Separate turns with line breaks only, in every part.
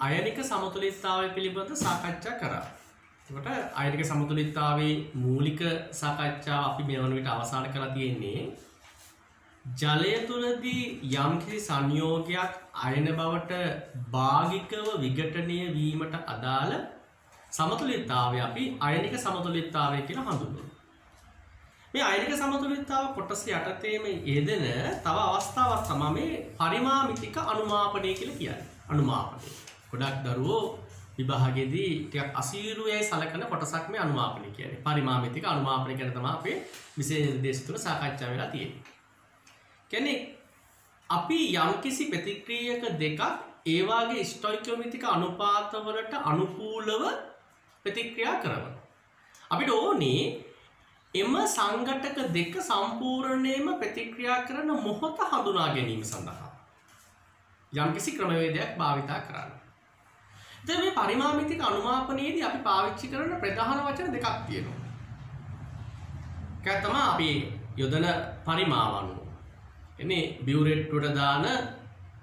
අයනික සමතුලිතතාවය පිළිබඳව සාකච්ඡා කරා. එතකොට අයනික සමතුලිතතාවයේ මූලික සාකච්ඡාව අපි මේ වන විට අවසන් කරලා තියෙන්නේ ජලය තුලදී යම්කිසි සංයෝගයක් අයන බවට භාගිකව විඝටනය වීමට අදාළ සමතුලිතතාවය අපි අයනික සමතුලිතතාවය කියලා හඳුන්වනවා. මේ අයනික සමතුලිතතාව කොටස යටතේම යෙදෙන තව අවස්ථාවක් තමයි මේ පරිමාමිතික අනුමාපනය කියලා කියන්නේ. අනුමාපනය. ගොඩක් දරුවෝ විභාගයේදී ටිකක් අසීරුවයි සලකන කොටසක් මේ අනුමාපනය කියන්නේ. පරිමාමිතික අනුමාපනය කියන තමයි අපේ විශේෂ නිර්දේශ තුන සාකච්ඡා වෙලා තියෙන්නේ. කියන්නේ අපි යම්කිසි ප්‍රතික්‍රියක දෙකක් ඒ වාගේ ස්ටොයිකියෝමෙට්‍රික අනුපාත වලට අනුකූලව ප්‍රතික්‍රියා කරනවා. අපිට ඕනේ එම සංඝටක දෙක සම්පූර්ණයෙන්ම ප්‍රතික්‍රියා කරන මොහොත හඳුනා ගැනීම සඳහා යම්කිසි ක්‍රමවේදයක් භාවිතා කරන්න. දැන් මේ පරිමාමිතික අනුමාපනයේදී අපි පාවිච්චි කරන ප්‍රධාන වචන දෙකක් තියෙනවා. ඒක තමයි අපි යොදන පරිමාව අනුව. එන්නේ බියුරෙට්ටුවට දාන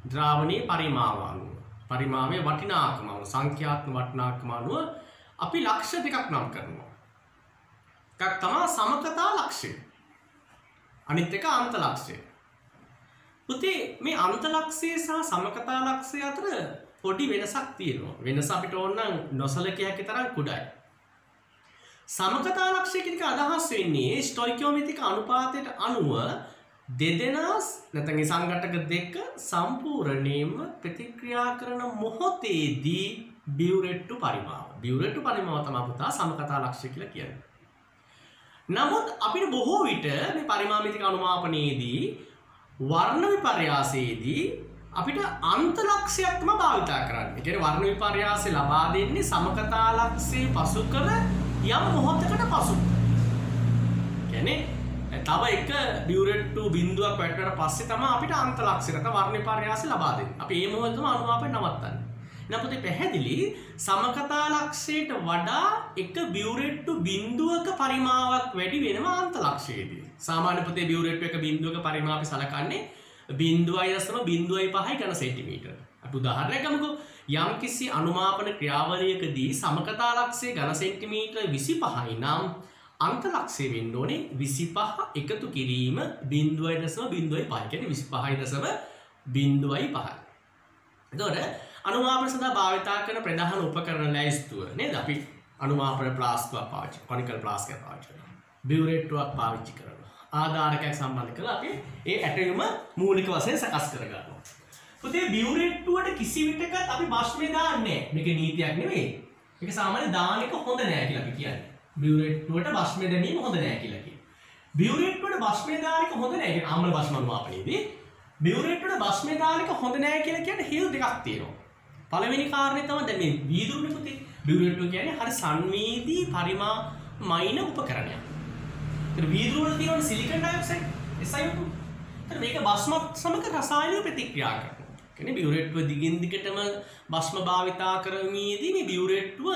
ද්‍රාවණී පරිමාව අනුව. පරිමාවයේ වටිනාකම අනුව සංඛ්‍යාත්මක වටිනාකම අනුව අපි ලක්ෂ්‍ය දෙකක් නම් කරනවා. එකක් තමයි සමකතා ලක්ෂ්‍ය. අනිත් එක අන්ත ලක්ෂ්‍ය. පුතේ මේ අන්ත ලක්ෂ්‍ය සහ සමකතා ලක්ෂ්‍ය අතර පොඩි වෙනසක් තියෙනවා. වෙනස අපිට ඕන නම් නොසලකිය හැකි තරම් කුඩායි. සමකතා ලක්ෂ්‍ය කියන එක අදහස් වෙන්නේ ස්ටොයිකියෝමෙට්‍රික අනුපාතයට අනුව දෙදෙනා නැත්නම් ඒ සංඝටක දෙක සම්පූර්ණයෙන්ම ප්‍රතික්‍රියා කරන මොහොතේදී බියුරෙට්ටු පරිමාව. බියුරෙට්ටු පරිමාව තමයි පුතා සමකතා ලක්ෂ්‍ය කියලා කියන්නේ. නමුත් අපිට බොහෝ විට මේ පරිමාමිතික අනුමාපනයේදී වර්ණ විපර්යාසයේදී අපිට අන්ත ලක්ෂයක් තමයි භාවිතා කරන්නේ. ඒ කියන්නේ වර්ණ විපර්යාසය ලබා දෙන්නේ සමකතා ලක්ෂයේ පසු කළ යම් මොහොතකට පසු. කියන්නේ තව එක බියුරෙට්ටු බිඳුවක් වැටෙනට පස්සේ තමයි අපිට අන්ත ලක්ෂයට වර්ණ විපර්යාසය ලබා දෙන්නේ. අපි මේ මොහොතේම අනුමාපනය නවත්තන්නේ. නමුත් පැහැදිලි සමකතා ලක්ෂයට වඩා එක බියුරෙට්ටු බිඳුවක පරිමාවක් වැඩි වෙනවා අන්ත ලක්ෂයේදී. සාමාන්‍ය පුතේ බියුරෙට්ටු එක බිඳුවක පරිමාව අපි සලකන්නේ 0.05 ඝන සෙන්ටිමීටර. අපි උදාහරණයක් ගමුකෝ. යම්කිසි අනුමාපන ක්‍රියාවලියකදී සමකතා ලක්ෂය ඝන සෙන්ටිමීටර 25යි නම් අන්ත ලක්ෂය වෙන්න ඕනේ 25 එකතු කිරීම 0.05. කියන්නේ 25.05. එතකොට අනුමාපන සඳහා භාවිතා කරන ප්‍රධාන උපකරණ ලැයිස්තුව නේද? අපි අනුමාපන ප්ලාස්කයක් පාවිච්චි කරනවා. කොනිකල් ප්ලාස්කයක් පාවිච්චි කරනවා. බියුරෙට්ටුවක් පාවිච්චි කරනවා. ආධාරකයක් සම්බන්ධ කරලා අපි ඒ ඇටයුම මූලික වශයෙන් සකස් කරගන්නවා. පුතේ බියුරෙට්ටුවට කිසි විටකත් අපි භස්මය දාන්නේ නැහැ. මේක නීතියක් නෙවෙයි. මේක සාමාන්‍ය දාන එක හොඳ නෑ කියලා අපි කියන්නේ. බියුරෙට්ටුවට භස්මය දැමීම හොඳ නෑ කියලා කියනවා. බියුරෙට්ටුවට භස්මය දාන එක හොඳ නෑ. ඒක ආම්ල භස්ම අනුමාපනයේදී බියුරෙට්ටුවට භස්මය දාන එක හොඳ නෑ කියලා කියන්නේ හේතු දෙකක් තියෙනවා. පළවෙනි කාරණේ තමයි දැන් මේ වීදුරුනේ පුතේ බියුරෙට්ටු කියන්නේ හරි සංවේදී පරිමාමයින උපකරණයක්. ඒතර වීදුරු වල තියෙන සිලිකන් ඩයොක්සයිඩ් SiO2. ඒතර මේක භස්මත් සමග රසායනික ප්‍රතික්‍රියා කරනවා. කියන්නේ බියුරෙට්ටුව දිගින් දිගටම භස්ම භාවිතා කරමීදී මේ බියුරෙට්ටුව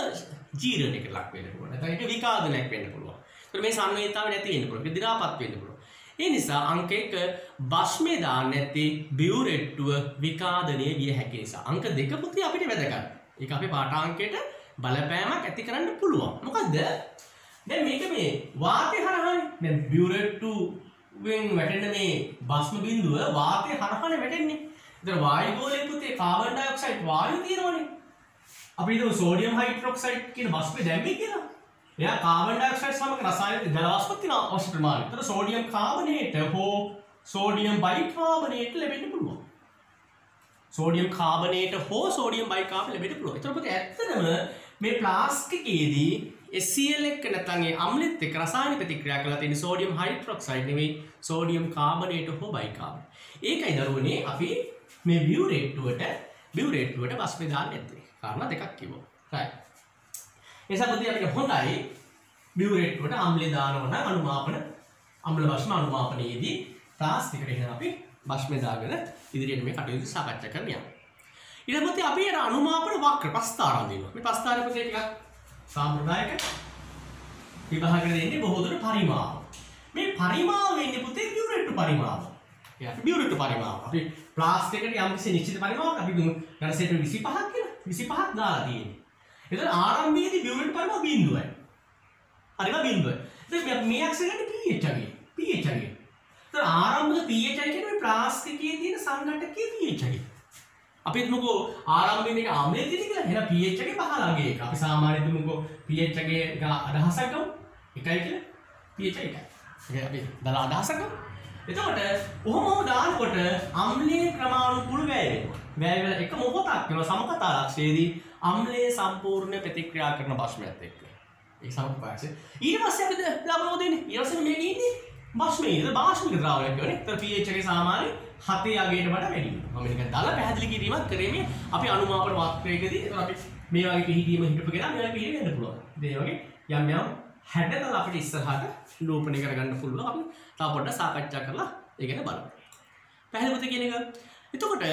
ජීර්ණයකට ලක් වෙන්න පුළුවන්. නැත්නම් ඒක විකාදනයක් වෙන්න පුළුවන්. ඒතර මේ සංවේදීතාවය නැති වෙන්න පුළුවන්. ඒක දි รา පත් වෙන්න පුළුවන්. ඒ නිසා අංක 1 භස්මේ දාන්න නැති බියුරෙට්ටුව විකාදනය විය හැකි නිසා. අංක 2 පුතේ අපිට වැදගත්. ඒක අපේ පාඨාංකයට බලපෑමක් ඇති කරන්න පුළුවන්. මොකද දැන් මේක මේ වාතය හරහානේ. දැන් බියුරෙට්ටු වෙන් වැටෙන මේ භස්ම බිඳුව වාතය හරහානේ වැටෙන්නේ. ඒතර වායු ගෝලයේ පුතේ කාබන් ඩයොක්සයිඩ් වායු තියෙනවනේ. අපි හිතමු සෝඩියම් හයිඩ්‍රොක්සයිඩ් කියන භස්මේ දැම්මේ කියලා. එයා කාබන් ඩයොක්සයිඩ් සමග රසායනික ජල වාෂ්ප තියෙන අවශ්‍ය ප්‍රමාණය. ඒතර සෝඩියම් කාබනේට හෝ සෝඩියම් බයිකාබනේට ලැබෙන්න පුළුවන්. සෝඩියම් කාබනේට හෝ සෝඩියම් බයිකාබනේට ලැබෙන්න පුළුවන්. ඒතර පුතේ ඇත්තටම මේ ප්ලාස්ටිකයේදී HCl එක නැත්නම් ඒ අම්ලෙත් එක්ක රසායනික ප්‍රතික්‍රියා කරලා තියෙන සෝඩියම් හයිඩ්‍රොක්සයිඩ් නෙවෙයි සෝඩියම් කාබනේට හෝ බයිකාබනේට. ඒකයි දරුවනේ අපි මේ බියුරෙට්ටුවට භස්මේ දාන්නේ නැත්තේ. කාරණා දෙකක් කිව්වා. right. එසා පුතේ අපිට හොඳයි බියුරෙට්ටුවට අම්ලය දානවා නම් අනුමාපන අම්ල භස්ම අනුමාපනයේදී ප්ලාස්ටිකට එහෙනම් අපි භස්මය දාගෙන ඉදිරියට මේ කටයුතු සාකච්ඡා කරන්න යනවා. ඊට පස්සේ අපි අර අනුමාපන වක්‍ර ප්‍රස්ථාරම් දෙනවා. මේ ප්‍රස්ථාරය පුතේ ටිකක් සාම්ප්‍රදායික විභාගයට දෙන්නේ බොහෝ දුර පරිමාව. මේ පරිමාව වෙන්නේ පුතේ බියුරෙට්ටු පරිමාව. ඒ අපි බියුරෙට්ටු පරිමාව. අපි ප්ලාස්ටිකට යම්කිසි නිශ්චිත පරිමාවක් අපි දුමු ඝන සෙන්ටිමීටර් 25ක් කියලා. 25ක් දාලා තියෙන්නේ. එතන ආරම්භයේදී බියුරේට් පරිමාව 0යි. හරිද 0යි. ඉතින් මේ අක්ෂර ගන්නේ pH අගේ. pH අගේ. ඉතින් ආරම්භක pH අගේ කියන්නේ ප්ලාස්ටිකයේ තියෙන සංඝටකයේ pH අගේ. අපි හිතමුකෝ ආරම්භයේ මේක ආම්ලයේ තියෙන කියලා. එහෙනම් pH අගේ 15 අගේ එක. අපි සාමාන්‍යයෙන් හිතමුකෝ pH අගේ එක අදහසක් ගමු. 1යි කියලා. pH 1යි. ඒක අපි දාලා අදහසක් ගමු. එතකොට ඔහොම දානකොට අම්ලයේ ක්‍රමානුකූල වැය වෙනවා. වැය වෙලා එක මොහොතක් වෙනවා සමකතා ලක්ෂයේදී අම්ලයේ සම්පූර්ණ ප්‍රතික්‍රියා කරන භස්මයත් එක්ක. ඒක සමකතාක්ෂය. ඊට පස්සේ අපිට ලබනවා දෙන්නේ. ඊට පස්සේ මේක ඉන්නේ භස්මයේ. ඒක භාෂ්මික ද්‍රාවණයක් කියන්නේ. ඒතර pH එකේ සාමාන්‍ය 7 අගයට වඩා වැඩි වෙනවා. මම මේක දාලා පැහැදිලි කිරීමක් කරේ මේ අපි අනුමාපන වක්‍රයකදී. ඒතර අපි මේ වගේ පිහිටීම හිටපු කෙනා මේ වගේ පිහිටෙන්න වෙන්න පුළුවන්. මේ වගේ යම් යම් හැඩතල අපිට ඉස්සරහට ලෝපණය කරගන්න පුළුවන්. අපි තව පොඩ්ඩක් සාකච්ඡා කරලා ඒ ගැන බලමු. පැහැදිලිද කියන එක? එතකොට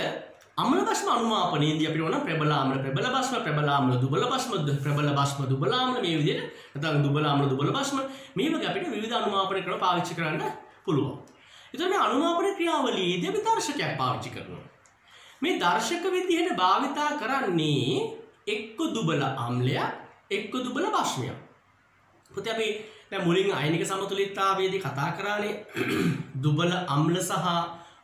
අම්ල භස්ම අනුමාපනයේදී අපිට ඕන ප්‍රබල ආම්ල ප්‍රබල භස්ම ප්‍රබල ආම්ල දුබල භස්ම ප්‍රබල භස්ම දුබල ආම්ල මේ විදිහට නැත්නම් දුබල ආම්ල දුබල භස්ම මේ වගේ අපිට විවිධ අනුමාපන ක්‍රම පාවිච්චි කරන්න පුළුවන්. එතකොට මේ අනුමාපන ක්‍රියාවලියේදී අපි දර්ශකයක් පාවිච්චි කරනවා. මේ දර්ශක විදිහට භාවිතා කරන්නේ එක්ක දුබල ආම්ලයක් එක්ක දුබල භස්මයක්. පුතේ අපි දැන් මුලින් අයනික සමතුලිතතාවයේදී කතා කරානේ දුබල අම්ල සහ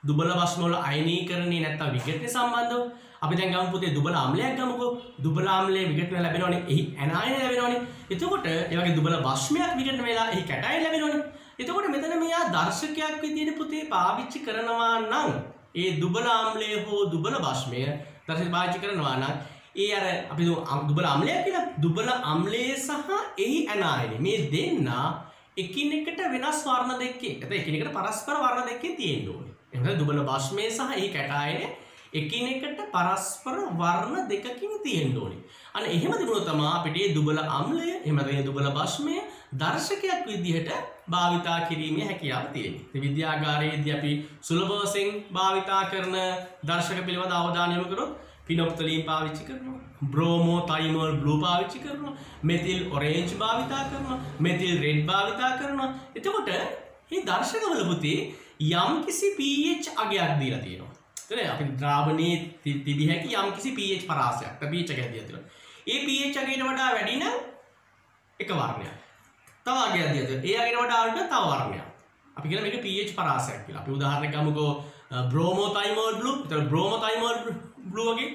දුබල භස්ම වල අයනීකරණය නැත්නම් විඝටනය සම්බන්ධව. අපි දැන් ගමු පුතේ දුබල අම්ලයක් ගමුකෝ. දුබල අම්ලයේ විඝටනය ලැබෙනවනේ. එහි ඇනායන ලැබෙනවනේ. එතකොට ඒ වගේ දුබල භස්මයක් විඝටනය වෙලා එහි කැටයන ලැබෙනවනේ. එතකොට මෙතන මෙයා දර්ශකයක් විදිහට පුතේ පාවිච්චි කරනවා නම් ඒ දුබල අම්ලය හෝ දුබල භස්මය දර්ශක පාවිච්චි කරනවා නම් ඒ අර අපි දුබල අම්ලයක් කියලා දුබල අම්ලයේ සහ එහි ඇනායනය මේ දෙන්න එකිනෙකට වෙනස් වර්ණ දෙකකින් නැත්නම් එකිනෙකට පරස්පර වර්ණ දෙකකින් තියෙන්න ඕනේ. එහෙනම් දුබල භස්මයේ සහ එහි කැටායනය එකිනෙකට පරස්පර වර්ණ දෙකකින් තියෙන්න ඕනේ. අන්න එහෙම තිබුණොත් තමයි අපිට මේ දුබල අම්ලය එහෙම නැත්නම් දුබල භස්මය දර්ශකයක් විදිහට භාවිතා කිරීමේ හැකියාව තියෙනවා. ඉතින් විද්‍යාගාරයේදී අපි සුලභ වශයෙන් භාවිතා කරන දර්ශක පිළිබඳ අවධානය යොමු කරොත් පිනොප්තලීන් පාවිච්චි කරනවා, බ්‍රෝමෝ තයිමල් බ්ලූ පාවිච්චි කරනවා, මෙතිල් ඔරේන්ජ් භාවිතා කරනවා, මෙතිල් රෙඩ් භාවිතා කරනවා. එතකොට මේ දර්ශකවල පුතේ යම්කිසි pH අගයක් දීලා තියෙනවා. එතන අපි ද්‍රාවණයේ තිබිය හැකි යම්කිසි pH පරාසයක් pH අගයක් දීලා තියෙනවා. ඒ pH අගයට වඩා වැඩි නම් එක වර්ණයක්. තව අගයක් දීලා තියෙනවා. ඒ අගයට වඩා අඩු නම් තව වර්ණයක්. අපි කියන මේක pH පරාසයක් කියලා. අපි උදාහරණයක් ගමුකෝ බ්‍රෝමෝ තයිමල් බ්ලූ. එතකොට බ්‍රෝමෝ තයිමල් බ්ලූ වගේ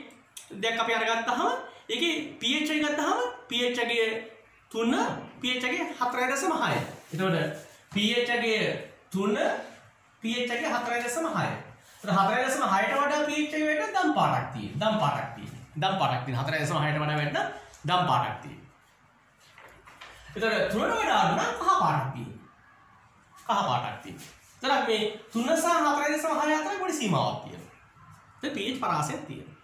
දෙයක් අපි අරගත්තාම ඒකේ pH එක ගත්තාම pH එකේ 3 pH එකේ 4.6. එතකොට pH එකේ 3 pH එකේ 4.6. එතකොට 4.6ට වඩා pH එක වෙන්න දම් පාටක් තියෙනවා. දම් පාටක් තියෙනවා. 4.6ට වඩා වෙන්න දම් පාටක් තියෙනවා. එතකොට 3ට වඩා අඩු නම් කහ පාටක් තියෙනවා. කහ පාටක් තියෙනවා. එතකොට මේ 3 සහ 4.6 අතර පොඩි සීමාවක් තියෙනවා. ඒ pH පරාසයක් තියෙනවා.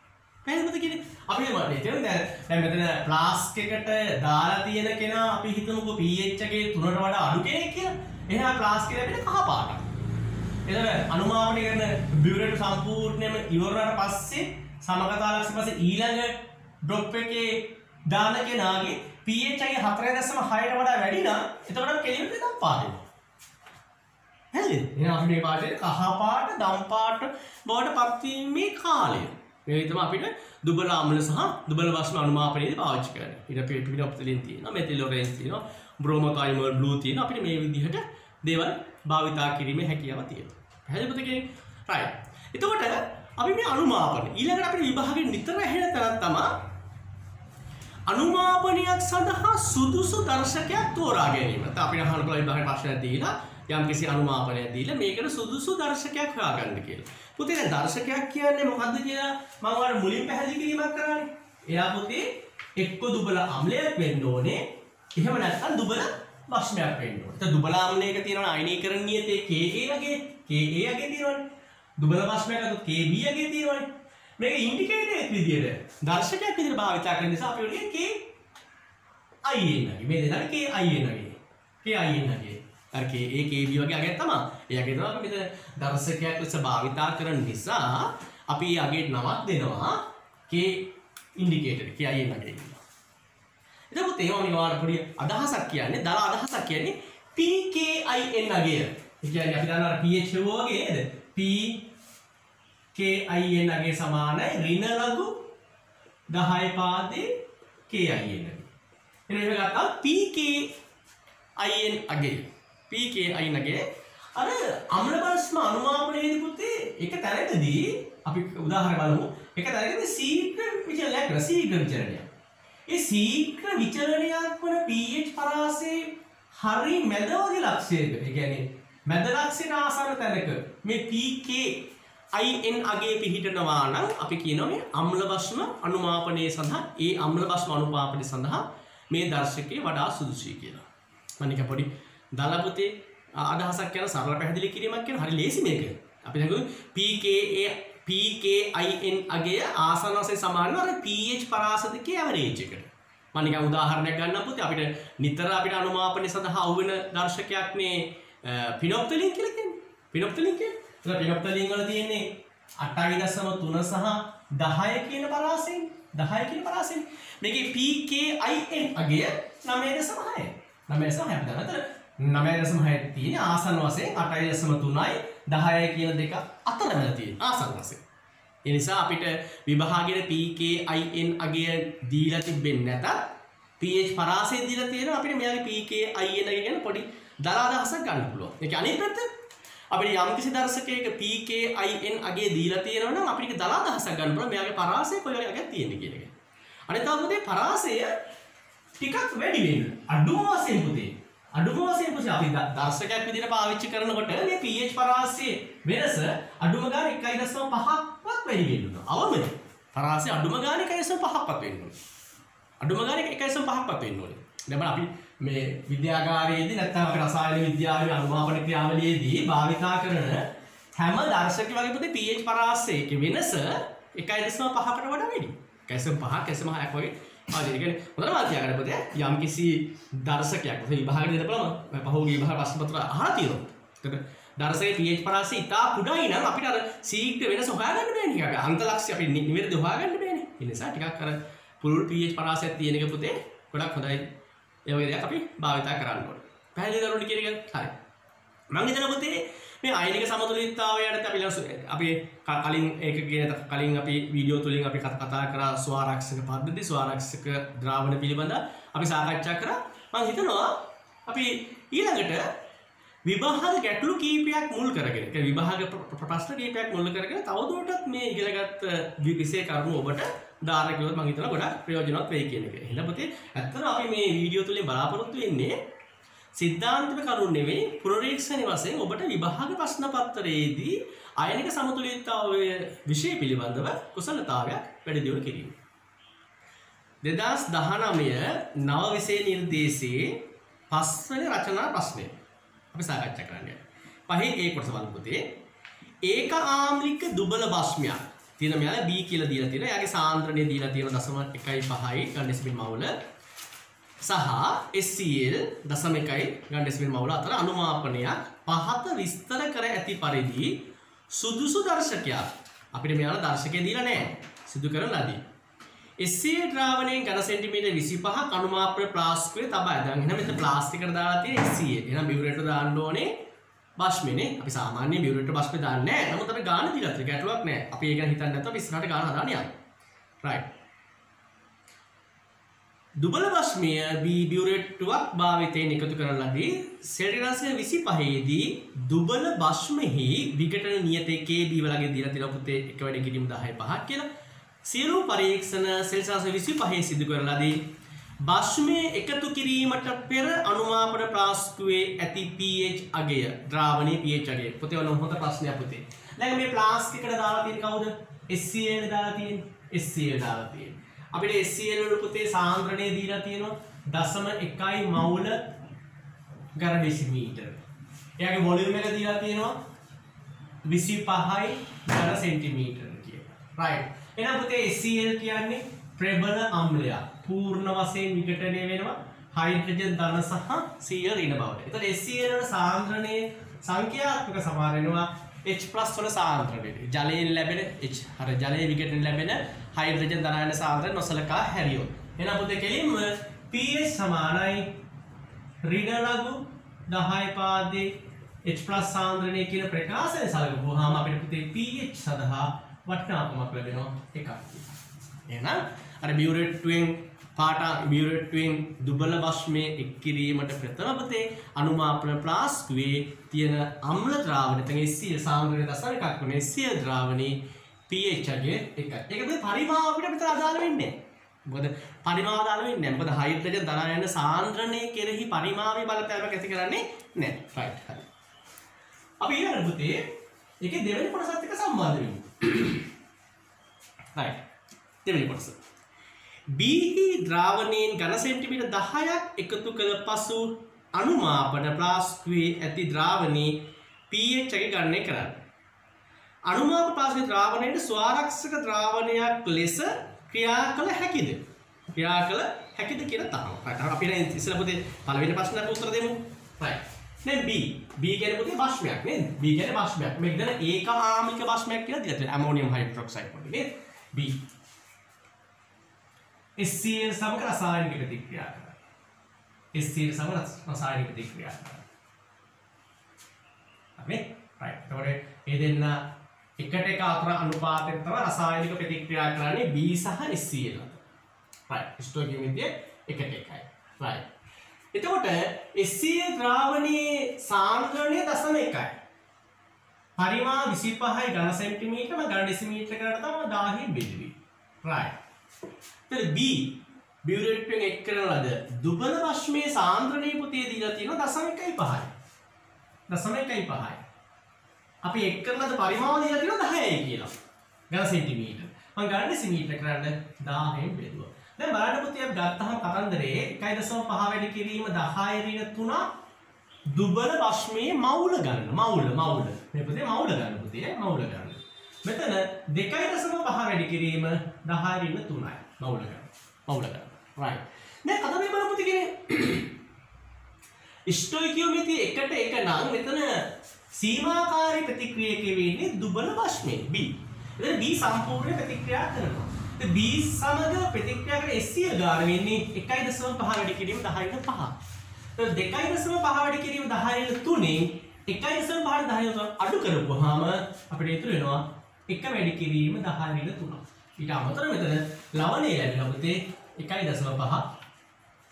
පැහැදිලිද කියන්නේ අපි මෙතන දැන් මෙතන ෆ්ලාස්ක් එකට දාලා තියෙන කෙනා අපි හිතමුකෝ pH එකේ 3ට වඩා අඩු කෙනෙක් කියලා. එහෙනම් ෆ්ලාස්ක් එකේ ලැබෙන කහ පාටක්. එතන අනුමානය කරන බියුරේට් සම්පූර්ණයෙන්ම ඉවරනට පස්සේ සමකතා ලක්ෂ පස්සේ ඊළඟ ඩ්‍රොප් එකේ දාන කෙනාගේ pH එකේ 4.6ට වඩා වැඩි නම් එතකොට කෙලින්ම දම් පාට වෙනවා. හරිද? එහෙනම් අපිට මේ පාටේ කහ පාට දම් පාට බවට පත්වීමේ කාලය මේ තමයි අපිට දුබල අම්ල සහ දුබල භස්ම අනුමාපනයේදී පාවිච්චි කරන්නේ. ඊට පිනොප්තලින් තියෙනවා, මෙතිල් ඔරේන්ජ් තියෙනවා, බ්‍රෝමෝ තයිමල් බ්ලූ තියෙනවා. අපිට මේ විදිහට දේවල් භාවිතා කිරීමේ හැකියාව තියෙනවා. පැහැදිලිද කියන්නේ? රයිට්. එතකොට අපි මේ අනුමාපන ඊළඟට අපිට විභාගෙන් නිතර ඇහෙන තරක් තමයි අනුමාපනයක් සඳහා සුදුසු දර්ශකයක් තෝරා ගැනීම. නැත්නම් අපිට අහන්න පුළුවන් විභාගයේ ප්‍රශ්නයක් දීලා යම්කිසි අනුමාපනයක් දීලා මේකට සුදුසු දර්ශකයක් හොයාගන්න කියලා. පුතේ දැන් දර්ශකයක් කියන්නේ මොකද්ද කියලා මම ඔයාලට මුලින් පැහැදිලි කිරීමක් කරානේ. එයා පුතේ එක්ක දුබල අම්ලයක් වෙන්න ඕනේ. එහෙම නැත්නම් දුබල භස්මයක් වෙන්න ඕනේ. ඒත් දුබල අම්ලයක තියෙනවා අයනීකරණීයතේ Ka වගේ තියෙනවනේ. දුබල භස්මයක අතට Kb වගේ තියෙනවනේ. මේක ඉන්ඩිකේටර් එකක් විදියට දර්ශකයක් විදියට භාවිත කරන නිසා අපි උනේ K IN වගේ. මේ දෙනාට K IN වගේ. K IN වගේ. අර Ka Kb වගේ අගයක් තමයි. ඒ අගේ තමයි අපි මෙතන දර්ශකයක් ලෙස භාවිතා කරන නිසා අපි ඒ අගේට නමක් දෙනවා K ඉන්ඩිකේටර් K IN වගේ කියලා. එතකොට ඒවා නිවාර පොඩි අදහසක් කියන්නේ දල අදහසක් කියන්නේ PKIN අගය. ඒ කියන්නේ අපි දන්නවා pH වගේ නේද? PKIN අගය සමානයි ඍණ ලඝු 10 පාදේ KIN අගේ. එහෙනම් මේක ගත්තා PKIN අගේ. PKIN අගේ අර අම්ල බස්ම අනුමාපනයේදී පුතේ එක තැනකදී අපි උදාහරණ බලමු. එක තැනකදී ශීඝ්‍ර විචලනයක් කරනවා. ශීඝ්‍ර විචලනයක්. ඒ ශීඝ්‍ර විචලනයක් වන pH පරාසයේ හරි මැදවගේ ලක්ෂයක. ඒ කියන්නේ මැද ලක්ෂයට ආසන්න තැනක මේ PKIN අගේ පිහිටනවා නම් අපි කියනවා මේ අම්ල බස්ම අනුමාපනයේ සඳහා ඒ අම්ල බස්ම අනුපාපනය සඳහා මේ දර්ශකයේ වඩා සුදුසුයි කියලා. මම නික පොඩි දාලා පුතේ අදහසක් කියන සරල පැහැදිලි කිරීමක් කියන හරි ලේසි මේක. අපි දැන් PKIN අගය ආසන්න වශයෙන් සමානව අර pH පරාස දෙකේ ඇවරේජ් එකට. මම නිකන් උදාහරණයක් ගන්නම් පුතේ අපිට නිතර අපිට අනුමාපනය සඳහා අවුන දර්ශකයක් මේ පිනොප්තලින් කියලා කියන්නේ. පිනොප්තලින් කියන්නේ. ඒක පිනොප්තලින් වල තියෙන්නේ 8.3 සහ 10 කියන පරාසයෙන්. 10 කියන පරාසයෙන්. මේකේ PKIN අගය 9.6. 9.6 අපි දන්නවා. 9.6 තියෙන ආසන්න වශයෙන් 8.3යි 10යි කියන දෙක අතරමැද තියෙන ආසන්න වශයෙන්. ඒ නිසා අපිට විභාගයේ PKIN අගය දීලා තිබෙන්නේ නැතත් pH පරාසය දීලා තියෙනවා අපිට මෙයාගේ PKIN අගය ගැන පොඩි දලා අදහසක් ගන්න පුළුවන්. ඒ කියන්නේ අනිත් පැත්ත අපිට යම් කිසි දර්ශකයක PKIN අගය දීලා තියෙනවා නම් අපිට දලා අදහසක් ගන්න පුළුවන් මෙයාගේ පරාසය කොයි වගේ අගයක් තියෙන්නේ කියන එක. අනිත් තවමුදේ පරාසය ටිකක් වැඩි වෙන්න. අඩුම වශයෙන් පුතේ අඩුම වශයෙන් පුතේ අපි දර්ශකයක් විදිහට පාවිච්චි කරනකොට මේ pH පරාසයේ වෙනස අඩුම ගාන 1.5ක්වත් වැඩි වෙන්න ඕන. අවමනේ. පරාසය අඩුම ගාන 1.5ක්වත් වෙන්න ඕන. අඩුම ගාන 1.5ක්වත් වෙන්න ඕනේ. දැන් අපි මේ විද්‍යාගාරයේදී නැත්නම් අපි රසායන විද්‍යාවේ අනුමාපන ක්‍රියාවලියේදී භාවිතා කරන හැම දර්ශකයක් වගේ පුතේ pH පරාසයේ වෙනස 1.5කට වඩා වැඩි. 1.5 1.6ක් වගේ ආදී කියන්නේ හොඳට වාල් තියාගන්න පුතේ යම් කිසි දර්ශකයක් ඔතන විභාගෙ දෙන්න බලමු මම පහෝගිය විභාග ප්‍රශ්න පත්‍ර අහලා තියෙනවා. එතකොට දර්ශකයේ pH පරාසය ඉතා කුඩායි නම් අපිට අර ශීඝ්‍ර වෙනස හොයාගන්න බෑනේ. ඒක අන්ත ලක්ෂ්‍ය අපි නිවැරදිව හොයාගන්න බෑනේ. ඒ නිසා ටිකක් අර පුළුල් pH පරාසයක් තියෙන එක පුතේ ගොඩක් හොඳයි. ඒ වගේ දෙයක් අපි භාවිතා කරන්න ඕනේ. පැහැදිලි දරුවනි කියන එක හරි. මම හිතනවා පුතේ මේ අයනික සමතුලිතතාවයට අපි කලින් ඒක කියන කලින් අපි වීඩියෝ තුලින් අපි කතා කරා ස්වාරක්ෂක පද්ධති ස්වාරක්ෂක ද්‍රාවණ පිළිබඳ අපි සාකච්ඡා කරා. මම හිතනවා අපි ඊළඟට විභාග ගැටලු කීපයක් මුල් කරගෙන ඒ විභාග ප්‍රශ්න කීපයක් මුල් කරගෙන තවදුරටත් මේ ඉගෙනගත් විෂය කරුණු ඔබට දායකයොත් මම හිතනවා ගොඩක් ප්‍රයෝජනවත් වෙයි කියන එක. එහෙනම් පුතේ ඇත්තටම අපි මේ වීඩියෝ තුලින් බලාපොරොත්තු වෙන්නේ සිද්ධාන්තික කරුණු නෙවෙයි පුනරීක්ෂණ වශයෙන් ඔබට විභාග ප්‍රශ්න පත්‍රයේදී අයනික සමතුලිතතාවයේ විෂය පිළිබඳව කුසලතාවයක් වැඩි දියුණු කිරීම. 2019 නව විෂය නිර්දේශයේ 5 වෙනි රචනා ප්‍රශ්නය අපි සාකච්ඡා කරන්නේ. පහේ ඒ කොටස බලමු පුතේ. ඒක ආම්ලික දුබල භස්මයක් තියෙන මෙයාලා B කියලා දීලා තියෙනවා. එයාගේ සාන්ද්‍රණය දීලා තියෙන 0.15යි ගණ්ඩෙසිමිල් මවුල සහ SCl 0.1යි ගණ්ඩෙසිමිල් මවුල අතර අනුමාපනයක් පහත විස්තර කර ඇති පරිදි සුදුසු දර්ශකයක් අපිට මෙයාලා දර්ශකය දීලා නැහැ. සිදු කරන ලදී. SCl ද්‍රාවණයෙන් ඝන සෙන්ටිමීටර් 25ක් අනුමාපන ප්ලාස්ටිකයේ තබා දැන් එහෙනම් මෙතන ප්ලාස්ටිකට දාලා තියෙන SCl. එහෙනම් බියුරේටර් දාන්න ඕනේ බස්මනේ. අපි සාමාන්‍ය බියුරේටර් බස්මේ දාන්නේ නැහැ. නමුත් අපි ගාන දීලා තියෙන ගැටලුවක් නැහැ. අපි ඒක ගැන හිතන්නේ නැත්නම් අපි ඉස්සරහට ගාන හදාන්න යනවා. රයිට්. දුබල බස්මය බියුරේට්ටුවක් භාවිතයෙන් එකතු කරන ලදී සෙල්සියස් 25 දී දුබල බස්මෙහි විඝටන නියතයේ KB වලගේ දීලා තියෙන පුතේ එක වැඩි කිරීම 10.5ක් කියලා. සියලු පරීක්ෂණ සෙල්සියස් 25 සිදු කරලාදී බස්මේ එකතු කිරීමට පෙර අනුමාපන ප්ලාස්ටිකුවේ ඇති pH අගය ද්‍රාවණයේ pH අගය පුතේ ඔන්න හොඳ ප්‍රශ්නයක් පුතේ. දැන් මේ ප්ලාස්ටිකට දාලා තියෙන කවුද? SCl දාලා තියෙන්නේ. SCl දාලා තියෙන්නේ. අපිට SCl වල පුතේ සාන්ද්‍රණය දීලා තියෙනවා 0.1 මවුල ඝන ඩෙසිමීටර. එයාගේ වොලියුම් එක දීලා තියෙනවා 25යි ඝන සෙන්ටිමීටර කියලා. රයිට්. එහෙනම් පුතේ SCl කියන්නේ ප්‍රබල අම්ලයක්. පූර්ණ වශයෙන් විඝටනය වෙනවා හයිඩ්‍රජන් ධන සහ Cl ඍණ බවට. එතකොට SCl වල සාන්ද්‍රණයේ සංඛ්‍යාත්මක සමාන වෙනවා H+ වල සාන්ද්‍රණයට. ජලයෙන් ලැබෙන H අර ජලයේ විඝටන ලැබෙන හයිඩ්‍රජන් ධනායන සාන්ද්‍රණය නොසලකා හැරියොත්. එහෙනම් පුතේ කෙලින්ම pH සමානයි ඍණ ලඝු 10 පාදේ H+ සාන්ද්‍රණය කියන ප්‍රකාශය සලකපුවාම අපිට පුතේ pH සඳහා වටිනාකමක් ලැබෙනවා එකක්. එහෙනම් අර බියුරේට්ටුවෙන් පාට බියුරේට්ටුවෙන් දුබල භස්මයේ එක් කිරීමට ප්‍රථම පතේ අනුමාපන ප්ලාස්කුවේ තියෙන අම්ල ද්‍රාවණය නැත්නම් HCl සාන්ද්‍රණය දශම එකක් වන HCl ද්‍රාවණේ pH අගය 1යි. ඒක මේ පරිමාව අපිට මෙතන අදාළ වෙන්නේ නැහැ. මොකද පරිමාව අදාළ වෙන්නේ නැහැ. මොකද හයිඩ්‍රජන් දරා යන සාන්ද්‍රණය කෙරෙහි පරිමාවී බලපෑමක් ඇති කරන්නේ නැහැ. රයිට්. හරි. අපි ඊළඟ පුතේ ඒකේ දෙවෙනි කොටසත් එක්ක සම්බන්ධ වෙමු. right. දෙවෙනි කොටස. BE ද්‍රාවණයෙන් ඝන සෙන්ටිමීටර් 10ක් එකතු කළ පසු අනුමාපන ප්ලාස්කුවේ ඇති ද්‍රාවණේ pH එක ගණනය කරන්න. අනුමාපන ප්ලාස්කුවේ ද්‍රාවණයට ස්වාරක්ෂක ද්‍රාවණයක් ලෙස ක්‍රියා කළ හැකිද? ක්‍රියා කළ හැකිද කියලා තමයි. right. අපි දැන් ඉස්සෙල්ලා පුතේ පළවෙනි ප්‍රශ්නට උත්තර දෙමු. right. දැන් B කියන්නේ පුතේ භස්මයක් නේද? B කියන්නේ භස්මයක්. මේක දැන් ඒක ආමික භස්මයක් කියලා දීලා තියෙනවා. ඇමෝනියම් හයිඩ්‍රොක්සයිඩ් වගේ නේද? B HCl සමග රසායනික ප්‍රතික්‍රියා කරනවා. HCl සමග රසායනික ප්‍රතික්‍රියා කරනවා. හරි? right. එතකොට මේ දෙන්න එකට එක අතර අනුපාතයෙන් තමයි රසායනික ප්‍රතික්‍රියා කරන්නේ B සහ HCl අතර. right. ස්ටොයිකියෝමෙට්‍රිය එකට එකයි. right. එතකොට HCl ද්‍රාවණයේ සාන්ද්‍රණය 0.1යි. පරිමාව 25යි ඝන සෙන්ටිමීටරම ඝන ඩෙසිමීටර කරට තමයි 1000 බෙදුවේ. right. එතන B බියුරේට්ටුවෙන් එක් කරන ලද දුබල භස්මයේ සාන්ද්‍රණය පුතේ දීලා තියෙනවා 0.15යි. 0.15යි. අපි එක් කරන ලද පරිමාව දීලා තියෙනවා 10යි කියලා. ඝන සෙන්ටිමීටර. මම ඝන ඩෙසිමීටර කරන්න 1000න් බෙදුවා. දැන් බලන්න පුතේ අපි ගත්තහම කතන්දරේ 1.5 වැඩි කිරීම 10 දුබල භස්මයේ මවුල ගන්න. මවුල. මේ පුතේ මවුල ගන්න පුතේ. මවුල ගන්න. මෙතන 2.5 වැඩි කිරීම 10 මවුල ගන්න. right. දැන් කතන්දරේ බලමු පුතේ කියන්නේ ස්ටොයිකියෝමෙට්‍රි එකට එක නම් මෙතන සීමාකාරී ප්‍රතික්‍රියකේ වෙන්නේ දුබල භස්මයේ B. එතන B සම්පූර්ණ ප්‍රතික්‍රියා කරනවා. B සමග ප්‍රතික්‍රියා කරන HCl ගාන වෙන්නේ 1.5 වැඩි කිරීම 10 5. 2.5 වැඩි කිරීම 10 3න් 1.5 අඩු කරපුවාම අපිට ඉතුරු වෙනවා 1 වැඩි කිරීම 10 3. ඊට අමතරව මෙතන ලවණය ලැබෙනවා පුතේ 1.5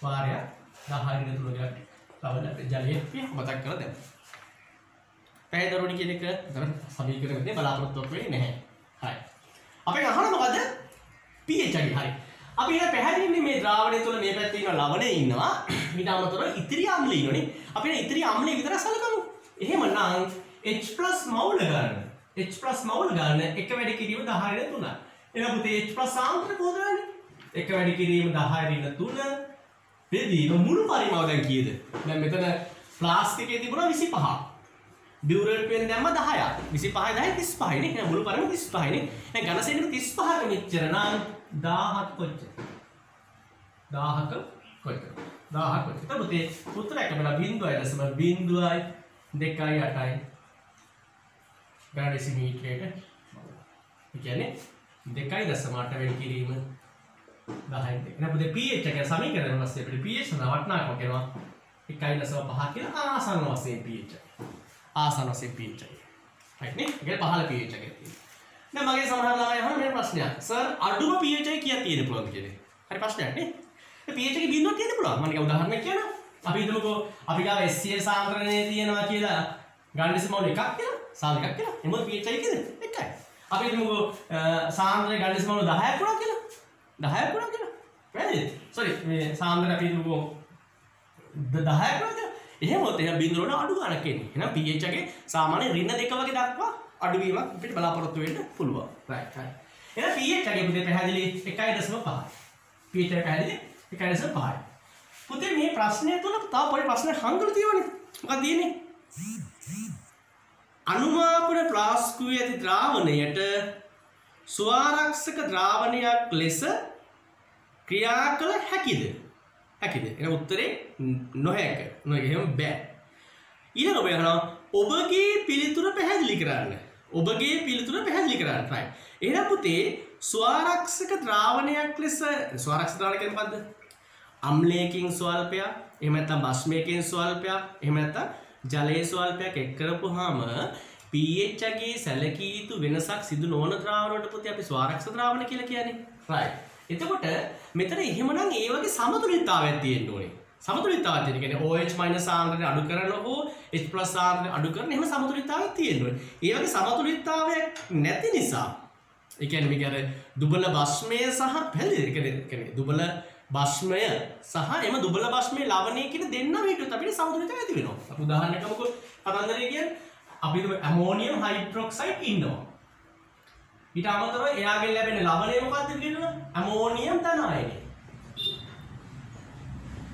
වාරයක් 10 3 ලවණ ජලය මතක් කරලා දැම්මා. පැහැදරුණි කියන එක සමීකරණෙදී බලාපොරොත්තු වෙන්නේ නැහැ. හරි. අපෙන් අහන මොකද? pH අගය. හරි. අපි එහෙනම් පැහැදිලිනේ මේ ද්‍රාවණය තුළ මේ පැත්තේ ඉන්න ලවණය ඉන්නවා. ඊට අමතරව ඉතිරි අම්ලය ඉන්නෝනේ. අපි එහෙනම් ඉතිරි අම්ලය විතර සලකමු. එහෙමනම් H+ මවුල ගන්න. H+ මවුල ගන්න 1 වැඩි කිරීම 10 3. එහෙනම් පුතේ H+ සාන්ද්‍රණය කොහොමද ගන්නේ? 1 වැඩි කිරීම 10 3 බෙදීම මුළු පරිමාව දැන් කීයද? දැන් මෙතන ප්ලාස්ටිකේ තිබුණා 25. බියුරේට්ටුවෙන් දැම්ම 10ක්. 25 10 35 නේ. එහෙනම් මුළු පරිමාව 35 නේ. දැන් ඝන සෙන්ටිමීටර 35ක මෙච්චර නම් 1000ක් කොච්චර? 1000ක කොච්චර? 1000ක් කොච්චර? පුතේ උත්තරයක් අපිට 0.0.28යි ඝන ඩෙසිමීටරයට. ඒ කියන්නේ 2.8 වැඩි කිරීම 10යි. එහෙනම් පුතේ pH එක සමීකරණය වශයෙන් අපිට pH සඳහා වටිනාකමක් එනවා 1.5 කියලා ආසන්න වශයෙන් pH. ආසන්න වශයෙන් pH. right නේ? ඒක පහළ pH එකක් තියෙනවා. දැන් මගේ සමහර ළමයි අහන මේ ප්‍රශ්නයක්. සර් අඩුම pH එක කීයක් තියෙන්න පුළුවන්ද කියන්නේ? හරි ප්‍රශ්නයක් නේ? මේ pH එකේ බිඳුවක් තියෙන්න පුළුවන්. මම නිකන් උදාහරණයක් කියනවා. අපි හිතමුකෝ අපි ගාව HCl සාන්ද්‍රණය තියෙනවා කියලා ඝන ඩෙසිමෝල් එකක් කියලා. සාල් එකක් කියලා. එමුද pH එක කීයද? එකයි. අපි හිතමුකෝ සාන්ද්‍රණය ඝන ඩෙසිමෝල් 10ක් වුණා කියලා. 10ක් වුණා කියලා. වැරදිද? sorry මේ සාන්ද්‍රණය අපි හිතමුකෝ 10ක් වුණා කියලා. එහෙමොත් එහෙනම් බිඳුවන අඩු ගණනක් එන්නේ. එහෙනම් pH එකේ සාමාන්‍ය ඍණ 2 වගේ දක්වා අඩුවීමක් අපිට බලාපොරොත්තු වෙන්න පුළුවන්. right හරි. එහෙනම් pH එකේ පුතේ පැහැදිලි 1.5. pH එක පැහැදිලි 1.5. පුතේ මේ ප්‍රශ්නය තුල තව පොඩි ප්‍රශ්නයක් හංගලා තියෙනවනේ. මොකක්ද තියෙන්නේ? අනුමාපන ප්ලාස්කුවේ ඇති ද්‍රාවණයට ස්වාරක්ෂක ද්‍රාවණයක් ලෙස ක්‍රියා කළ හැකිද? හැකිද? එහෙනම් උත්තරේ නොහැක. එහෙනම් බෑ. ඊළඟ ඔබ අහනවා ඔබගේ පිළිතුර පැහැදිලි කරන්න. ඔබගේ පිළිතුර පැහැදිලි කරන්න. right. එහෙනම් පුතේ ස්වාරක්ෂක ද්‍රාවණයක් ලෙස ස්වාරක්ෂක ද්‍රාවණය කියන්නේ මොකද්ද? අම්ලයකින් ස්වල්පයක්, එහෙම නැත්නම් භස්මයකින් ස්වල්පයක්, එහෙම නැත්නම් ජලයේ ස්වල්පයක් එක් කරපුවාම pH එකේ සැලකිය යුතු වෙනසක් සිදු නොවන ද්‍රාවණයට පුතේ අපි ස්වාරක්ෂක ද්‍රාවණ කියලා කියන්නේ. right. එතකොට මෙතන එහෙමනම් ඒ වගේ සමතුලිතතාවයක් තියෙන්න ඕනේ. සමතුලිතතාවය කියන්නේ OH- සාන්ද්‍රණය අඩු කරන හෝ H+ සාන්ද්‍රණය අඩු කරන එහෙම සමතුලිතතාවයක් තියෙන්න ඕනේ. ඒ වගේ සමතුලිතතාවයක් නැති නිසා ඒ කියන්නේ මේක අර දුබල භස්මය සහ පැහැදිලිද? ඒ කියන්නේ දුබල භස්මය සහ එම දුබල භස්මයේ ලවණය කියන දෙන්නම හිටියොත් අපිට සමතුලිතතාවය ඇති වෙනවා. අපි උදාහරණයක් ගමුකෝ. කතන්දරේ කියන්නේ අපි ඇමෝනියම් හයිඩ්‍රොක්සයිඩ් ඉන්නවා. ඊට අමතරව එයාගෙන් ලැබෙන ලවණය මොකක්ද කියනවා? ඇමෝනියම් ධන අයනය.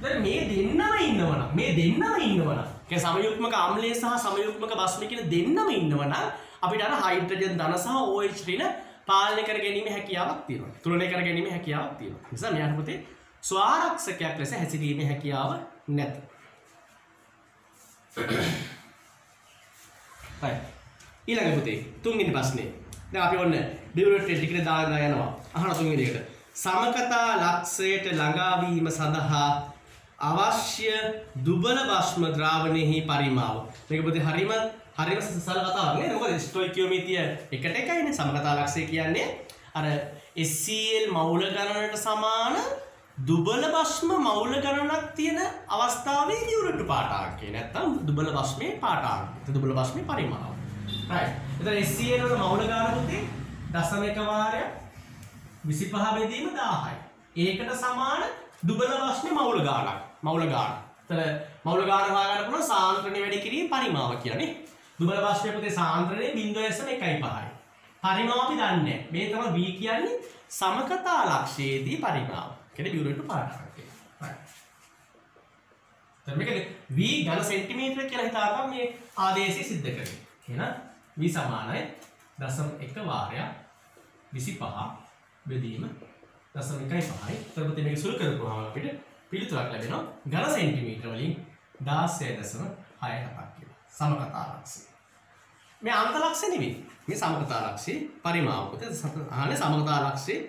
දැන් මේ දෙන්නම ඉන්නවනම් කියන්නේ සමයුග්මක ආම්ලය සහ සමයුග්මක භස්ම කියන දෙන්නම ඉන්නවනම් අපිට අර හයිඩ්‍රජන් ධන සහ OH ඍණ පාලනය කර ගැනීම හැකියාවක් තියෙනවා. තුලනය කර ගැනීම හැකියාවක් තියෙනවා. ඒ නිසා මෙයාට පුතේ ස්වාරක්ෂකයක් ලෙස හැසිරීමේ හැකියාව නැත. හරි. ඊළඟ පුතේ තුන්වෙනි ප්‍රශ්නේ. දැන් අපි ඔන්න බියුරෙට් ටිකට දාලා යනවා. අහන තුන්වෙනි එකට. සමකතා ලක්ෂයට ළඟා වීම සඳහා අවශ්‍ය දුබල භස්ම ද්‍රාවණයෙහි පරිමාව. මේක පුතේ හරිම සරල කතාවක් නේද? මොකද ස්ටොයිකියෝමීතිය එකට එකයිනේ. සමකතා ලක්ෂය කියන්නේ අර HCl මවුල ගණනට සමාන දුබල භස්ම මවුල ගණනක් තියෙන අවස්ථාවේ බියුරෙට් පාඨාංකය. නැත්තම් දුබල භස්මේ පාඨාංකය. දුබල භස්මේ පරිමාව. right. එතන HCl වල මවුල ගාන පුතේ 0.1 වාරයක් 25 බෙදීම 1000යි. ඒකට සමාන දුබල භස්මේ මවුල ගානක්. මවුල ගාන. එතන මවුල ගාන හොයාගන්න පුළුවන් සාන්ද්‍රණය වැඩි කිරීම පරිමාව කියලා නේ. දුබල භස්මයේ පුතේ සාන්ද්‍රණය 0.1යි. පරිමාව අපි දන්නේ නැහැ. මේ තමයි V කියන්නේ සමකතා ලක්ෂයේදී පරිමාව. කියන්නේ බියුරෙට් පාඨාංකය. right. දැන් මේක V ඝන සෙන්ටිමීටර කියලා හිතාගන්න මේ ආදේශය सिद्ध කරන්නේ. එහෙනම් V සමානයි 0.1 වාරයක් 25 බෙදීම 0.15යි. එතකොට මේක සුළු කරපුවාම අපිට පිළිතුරක් ලැබෙනවා ඝන සෙන්ටිමීටර වලින් 16.67ක් කියලා. සමකතා ලක්ෂය. මේ අන්ත ලක්ෂය නෙවෙයි. මේ සමකතා ලක්ෂයේ පරිමාව. අහන්නේ සමකතා ලක්ෂයේ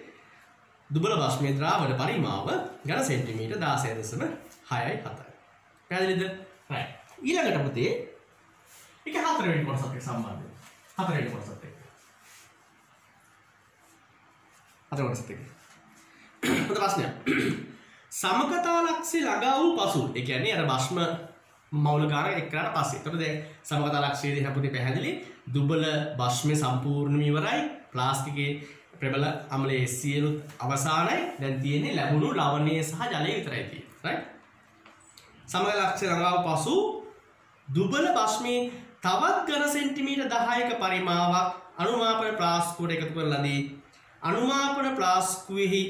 දුබල භස්මයේ ද්‍රාවණ පරිමාව ඝන සෙන්ටිමීටර 16.67. පැහැදිලිද? right. ඊළඟට පුතේ ඒක හතරවෙනි කොටසත් එක්ක සම්බන්ධයි. හතරවෙනි කොටසත් එක්ක. හතර කොටසත් එක්ක. හොඳ ප්‍රශ්නයක්. සමකතා ලක්ෂය ළඟා වූ පසු ඒ කියන්නේ අර භස්ම මවුල ගාන එක්කනට පස්සේ. එතකොට දැන් සමකතා ලක්ෂයේදී අපිට පැහැදිලි දුබල භස්මේ සම්පූර්ණම ඉවරයි. ප්ලාස්ටිකේ ප්‍රබල අම්ලයේ HCl අවසානයි. දැන් තියෙන්නේ ලැබුණු ලවණය සහ ජලය විතරයි තියෙන්නේ. right. සමකතා ලක්ෂය ළඟා වූ පසු දුබල භස්මේ තවත් ඝන සෙන්ටිමීටර 10ක පරිමාවක් අනුමාපන ප්ලාස්කුවට එකතු කරලාදී අනුමාපන ප්ලාස්කුවේහි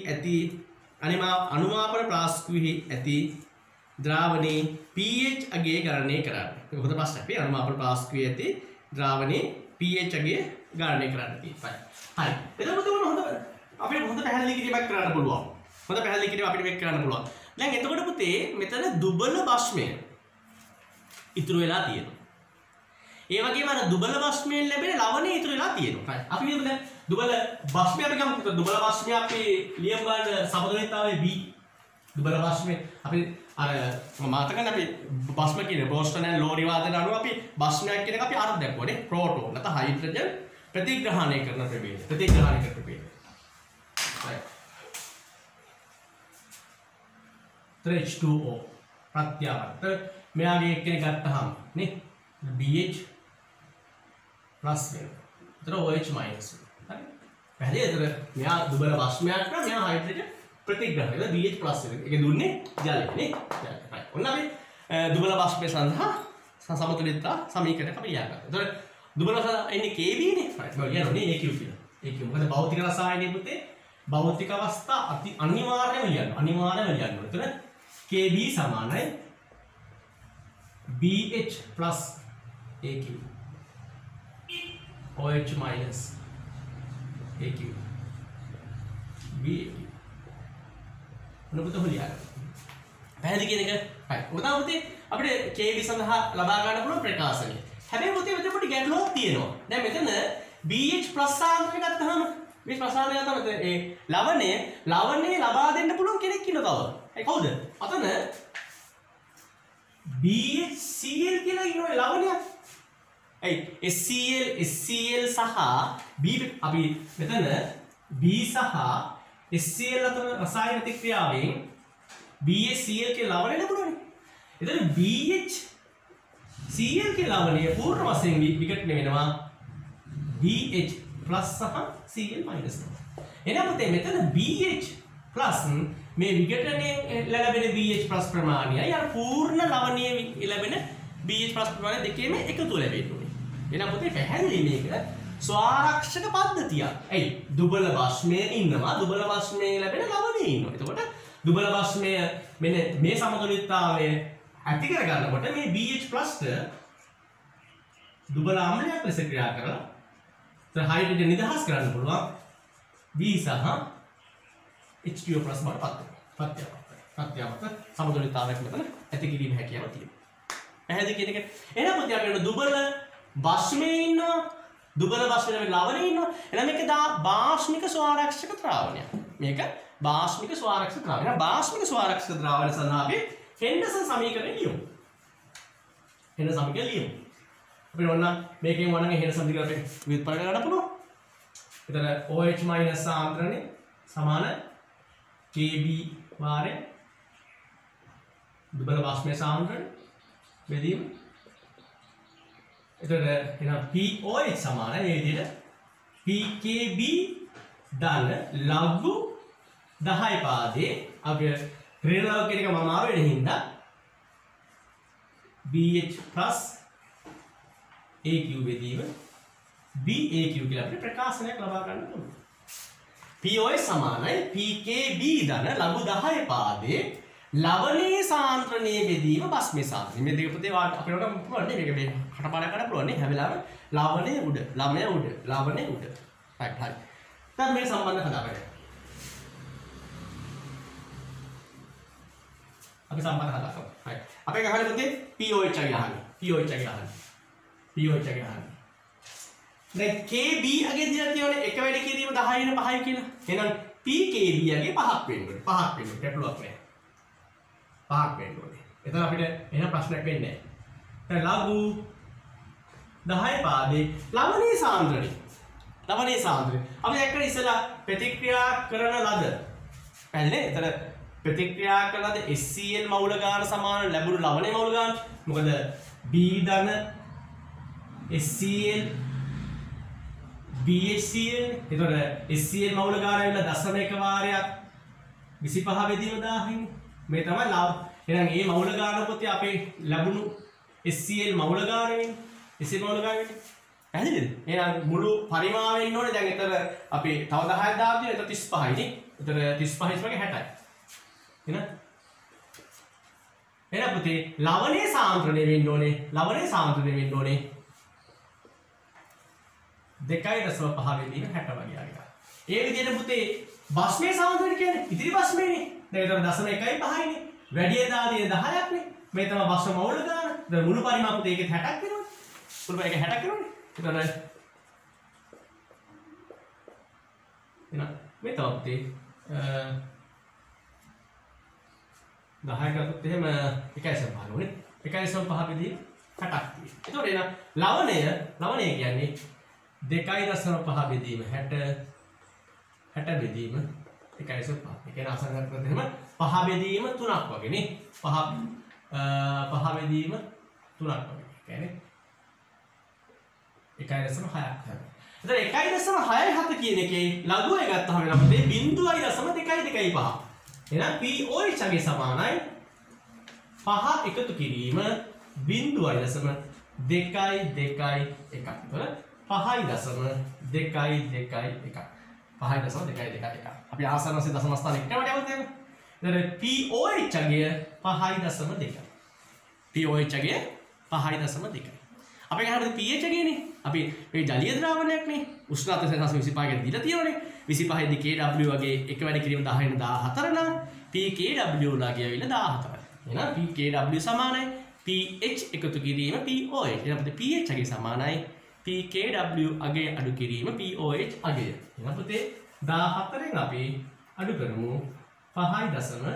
ඇති ද්‍රාවණයේ pH අගය ගණනය කරන්න. ඒක හොඳ ප්‍රශ්නයක්. මේ අනුමාපන ප්ලාස්කුවේ ඇති ද්‍රාවණයේ pH අගය ගණනය කරන්න තියෙනවා. හරි. එතකොට අපිට හොඳ පැහැදිලි කිරීමක් කරන්න පුළුවන්. අපිට කරන්න පුළුවන්. දැන් එතකොට පුතේ මෙතන දුබල භස්මය ඉතුරු වෙලා තියෙනවා. ඒ වගේම අර දුබල භස්මයෙන් ලැබෙන ලවණය ඉතුරු වෙලා තියෙනවා. අපි කියමු දැන් දුබල භස්මය අපි ගමු. දුබල භස්මය අපි ලියමු ගන්න සමතුලිතතාවයේ B. දුබල භස්මය අපි අර මතකනේ අපි භස්ම කියන බෝස්ටන් ඇන් ලෝරි වාදන අනුව අපි භස්මයක් කියන එක අපි අර්ථ දැක්වුවානේ. ප්‍රෝටෝන නැත්නම් හයිඩ්‍රජන් ප්‍රතිග්‍රහණය කරන ප්‍රභේදය. right. H2O ප්‍රත්‍යාවර්ත මෙයාගේ එක්කෙනෙක් ගත්තාම නේ BH+ වෙනවා. ඒතර OH- වෙනවා. හරි. පැහැදිලිද? ඒතර මෙයා දුබල භස්මයක් නම් මෙයා හයිඩ්‍රජන් ප්‍රතිග්‍රහණය කරලා BH+ වෙනවා. ඒක දුන්නේ ජලය නේ. ජලය. right. ඔන්න අපි දුබල භස්මය සඳහා සමතුලිතතා සමීකරණයක් අපි ලියාගත්තා. ඒතර දුබල එන්නේ KB නේ. right. මම කියනවා AQ කියලා. AQ මොකද භෞතික රසායනයේ පුතේ භෞතික අවස්ථා අනිවාර්යයෙන්ම ලියන්න. ඒතර KB සමානයි BH plus AQ OH minus AQ BAQ මොනවද හොලියා පැහැදිලි කියන එක හරි ඔතන පුතේ අපිට KB සඳහා ලබා ගන්න පුළුවන් ප්‍රකාශනය හැබැයි පුතේ මෙතන පොඩි ගැටලුවක් තියෙනවා දැන් මෙතන BH plus සාන්ද්‍රණය ගත්තාම මේ ප්‍රසාරණය තමයි ඒ ලවණය ලබා දෙන්න පුළුවන් කෙනෙක් ඉන්නවා තව ඒ කවුද අතන BHCl කියලා ඉන්නවා ලවණයක්. HCl සහ B අපි මෙතන B සහ HCl අතර රසායන ප්‍රතික්‍රියාවෙන් BHCl के ලවණය ලැබුණානේ. එතන BHCl के ලවණය පූර්ණ වශයෙන් විඝටනය වෙනවා BH+ සහ Cl- තමයි. එහෙනම් පුතේ මෙතන BH+ මේ විඝටනයෙන් ලැබෙන BH+ ප්‍රමාණයයි අර පූර්ණ ලවණයේ ලැබෙන BH+ ප්‍රමාණය දෙකේම එකතු ලැබෙන්න ඕනේ. එහෙනම් පුතේ පැහැදිලි මේක ස්වාරක්ෂක පද්ධතියක්. ඇයි? දුබල භස්මයේ ඉන්නවා, දුබල භස්මයේ ලැබෙන ලවණයේ ඉන්නවා. එතකොට දුබල භස්මය මෙන්න මේ සමතුලිතතාවය ඇති කර ගන්නකොට මේ BH+ දුබල අම්ලයක් ලෙස ක්‍රියා කරලා තර හයිඩ්‍රජන් නිදහස් කරන්න පුළුවන් B සහ H2O+ බවට පත් වෙනවා. සමතුලිතතාවයක් මෙතන ඇති කිරීම හැකියාව තියෙනවා. පැහැදිලි කියන එක. එහෙනම් මොකද අපි දුබල භස්මයේ ඉන්නවා, දුබල භස්මයේ ලවණයේ ඉන්නවා. එහෙනම් මේක බාෂ්මික ස්වාරක්ෂක ද්‍රාවණයක්. මේක බාෂ්මික ස්වාරක්ෂක ද්‍රාවණය. බාෂ්මික ස්වාරක්ෂක ද්‍රාවණය සඳහා අපි හෙන්ඩර්සන් සමීකරණය ලියමු. හෙන්ඩර්සන් සමීකරණය ලියමු. අපි ඔන්න මේකෙන් වණන් හෙන්ඩර්සන් සමීකරණය විස්තර කරන්න පුළුවන්. එතන OH- සාන්ද්‍රණය සමාන KB වාරය දුබල භස්මයේ සාන්ද්‍රණය බෙදීම. එතන එහෙනම් POH සමාන මේ විදිහට PKB දාන ලඝු 10 පාදේ අපි ක්‍රියාව කියන එක මම ආව වෙන හින්දා BH+ AQ බෙදීම BAQ කියලා අපිට ප්‍රකාශනයක් ලබා ගන්න ඕනේ. POH සමානයි PKB දාන ලඝු 10 පාදේ ලවණයේ සාන්ද්‍රණයේ බෙදීම භස්මයේ සාන්ද්‍රණය. මේ දෙක පුතේ අපිට පුළුවන් නේ මේක මේ කටපාඩම් කරන්න පුළුවන් නේ. හැම වෙලාවෙම ලවණයේ උඩ, ළමයේ උඩ, ලවණයේ උඩ. right හරි. දැන් මේ සම්බන්ධ හදාගන්න. අපි සම්බන්ධ හදාගමු. හරි. අපේ ගහන්නේ පුතේ POH අගේ අහන්නේ. POH අගේ අහන්නේ. POH අගේ අහන්නේ. දැන් KB අගේ දිලා තියෙන්නේ එක වැඩි කිරීම 10 වෙන 5යි කියලා. එහෙනම් PKB අගේ 5ක් වෙන්න ඕනේ. 5ක් වෙන්න ගැටලුවක් නැහැ. 5ක් වෙන්න ඕනේ. එතන අපිට එහෙම ප්‍රශ්නයක් වෙන්නේ නැහැ. දැන් ලඝු 10 පාදේ ලවණයේ සාන්ද්‍රණය. ලවණයේ සාන්ද්‍රණය. අපි දැක්කම ඉස්සලා ප්‍රතික්‍රියා කරන ලද. පැහැදිලිද? එතන ප්‍රතික්‍රියා කරන ලද HCl මවුල ගාන සමාන ලැබුණු ලවණයේ මවුල ගාන. මොකද B ධන HCl BHCl එතකොට HCl මවුල ගාන ඇවිල්ලා 0.1 වාරයක් 25 බෙදීම 1000යි. මේ තමයි එහෙනම් මේ මවුල ගාන පොතේ අපේ ලැබුණු HCl මවුල ගාන වෙන්නේ. HCl මවුල ගාන වෙන්නේ. පැහැදිලිද? එහෙනම් මුළු පරිමාණය ඉන්න ඕනේ. දැන් එතන අපි තව 10ක් දාලා තියෙනවා. එතන 35යි නේ. එතන 35 වගේ 60යි. එහෙනම් පුතේ ලවණයේ සාන්ද්‍රණය වෙන්න ඕනේ. ලවණයේ සාන්ද්‍රණය වෙන්න ඕනේ 2.5 වෙදීම 60 වගේ ආරික. ඒ විදිහට පුතේ භස්මයේ සාන්ද්‍රණය කියන්නේ ඉතිරි භස්මයනේ. දැන් ඒතර 0.1යි 5යිනේ. වැඩි දාදී 10ක් නේ. මේ තමයි භස්ම මවුල ගාන. දැන් මුළු පරිමාණ පුතේ ඒකේ 60ක් වෙනවනේ. මුළු එක 60ක් වෙනවනේ. එතන එන මේ තමයි පුතේ 10 ගත්තොත් එහෙම 1.5 නේ. 1.5 වෙදී 60ක් තියෙනවා. එතකොට එන ලවණය කියන්නේ 2.5 බෙදීම 60 බෙදීම 1.5. ඒ කියන්නේ අසංගත කරද්දී එහෙම 5 බෙදීම 3ක් වගේ නේ. 5 බෙදීම 3ක් වගේ. කියන්නේ 1.6ක් තමයි. එතන 1.67 කියන එකේ ලඝුව ගත්තාම වෙන අපිට 0.225. එහෙනම් POH අගේ සමානයි 5 එකතු කිරීම 0.221. එතකොට 5.221. 5.221. අපි ආසන්න වශයෙන් දශම ස්ථාන එකකට යවුවා නේද? එතන POH අගේ 5.2. POH අගේ 5.2. අපි ගහන්නේ pH අගේනේ. අපි මේ ජලීය ද්‍රාවණයක් නේ. උෂ්ණත්වය සෙල්සියස් 25 කට දීලා තියෙනවනේ. 25 දී KW වගේ එක වැඩි කිරීම 10 වෙන 14 නම් PKW ලාගේ ඇවිල්ලා 14. එහෙනම් PKW සමානයි pH එකතු කිරීම POH. එහෙනම් අපිට pH අගේ සමානයි PKW අගේ අඩු කිරීම POH අගය. එහෙනම් පුතේ 14න් අපි අඩු කරමු 5.2.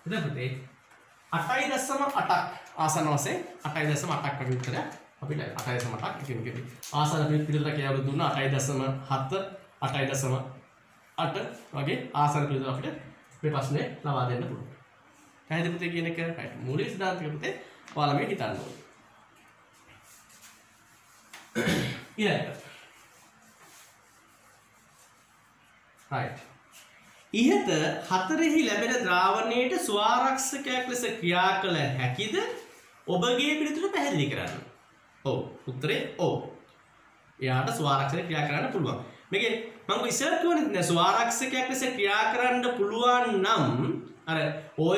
එතකොට පුතේ 8.8ක් ආසන්න වශයෙන් 8.8ක් වගේ උත්තරයක් අපිට 8.8ක් කියනකදී ආසන්න පිළිතුර කියලා දුන්නා 8.7 8.8 8 වගේ ආසන්න පිළිතුරු අපිට මේ ප්‍රශ්නේ ලබා දෙන්න පුළුවන්. පැහැදිලි පුතේ කියන එක right. මූලික සිද්ධාන්තික පුතේ ඔයාලා මේ හිතන්න ඕනේ. ඊළඟට right. ඉහත හතරෙහි ලැබෙන ද්‍රාවණයට ස්වාරක්ෂකයක් ලෙස ක්‍රියා කළ හැකිද? ඔබගේ පිළිතුර පැහැදිලි කරන්න. ඔව්. උත්තරේ ඔව්. එයාට ස්වාරක්ෂක ක්‍රියා කරන්න පුළුවන්. මේකේ මම ඉස්සර කිව්වනේ ස්වාරක්ෂකයක් ලෙස ක්‍රියා කරන්න පුළුවන් නම් අර OH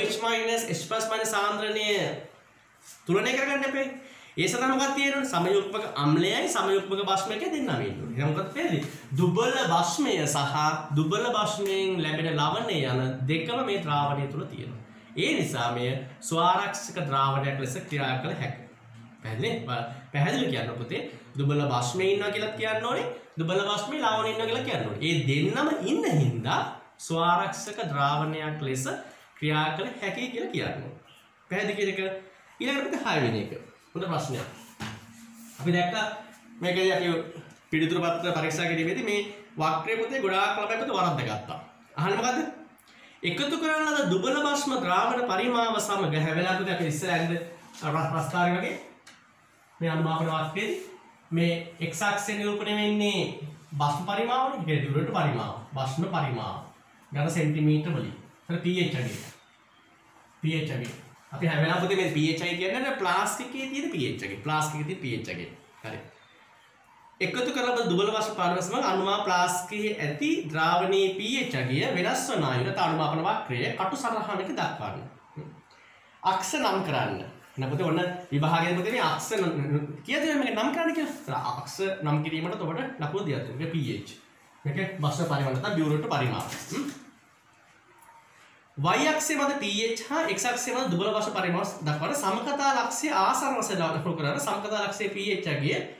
H+ සාන්ද්‍රණය තුලනය කරගන්න එපේ. ඒ සඳහා මොකක්ද තියෙන්නේ? සමයුක්මක අම්ලයයි සමයුක්මක භස්මයක දෙන්නම ඉන්නවා. එහෙනම් මොකක්ද වෙන්නේ? දුබල භස්මය සහ දුබල භස්මයෙන් ලැබෙන ලවණය යන දෙකම මේ ද්‍රාවණය තුල තියෙනවා. ඒ නිසා මේ ස්වාරක්ෂක ද්‍රාවණයක් ලෙස ක්‍රියා කළ හැකියි. පැහැදිලි කියන්න පුතේ දුබල භස්මයේ ඉන්නවා කියලා කියන්න ඕනේ. දුබල භස්මයේ ලවණය ඉන්නවා කියලා කියන්න ඕනේ. ඒ දෙන්නම ඉන්න හින්දා ස්වාරක්ෂක ද්‍රාවණයක් ලෙස ක්‍රියා කළ හැකියි කියලා කියනවා. පැහැදිලි කියන එක ඊළඟට 6 වෙනි එක. හොඳ ප්‍රශ්නයක්. අපි දැක්කා මේකදී අපි පිළිතුරු පත්‍ර පරීක්ෂා කිරීමේදී මේ වක්‍රයේ පුතේ ගොඩාක් ළමයි පුතේ වරද්දගත්තා. අහන්නේ මොකද්ද? එකතු කරන ලද දුබල භස්ම ද්‍රාවණ පරිමාව සමග හැවෙලා පුතේ අපි ඉස්සරහින්ද ප්‍රස්තාරය වගේ මේ අනුමාපන වක්‍රයේදී මේ x අක්ෂය නිරූපණය වෙන්නේ භස්ම පරිමාවනේ. ඒ දුරට පරිමාව. භස්ම පරිමාව. ඝන සෙන්ටිමීටර වලින්. ඒතර pH අගේ. අපි හැම වෙලාවෙම පුතේ මේ pH කියන්නේ ප්ලාස්ටිකයේ තියෙන pH එක. ප්ලාස්ටිකයේ තියෙන pH එක. හරි. එකතු කරලා දුබල භස්ම පරිමාව සමග අනුමා ප්ලාස්ටිකයේ ඇති ද්‍රාවණයේ pH අගය වෙනස් වන අයුරට අනුමාපන වක්‍රයේ කටු සටහනක දක්වන්න. අක්ෂ නම් කරන්න. නැපොතේ ඔන්න විභාගයේ පුතේ මේ අක්ෂ කීයද මේක නම් කරන්න කියලා. අක්ෂ නම් කිරීමට ඔබට ලකුණු දෙයක් තියෙනවා. pH. මේක භස්ම පරිමාව නැත්නම් බියුරේට් පරිමාව. y අක්ෂය මත pH හා x අක්ෂය මත දුබල භස්ම පරිමාව දක්වන සමකතා ලක්ෂ්‍ය ආසන්න වශයෙන් ලකුණු කරන සමකතා ලක්ෂ්‍ය pH අගය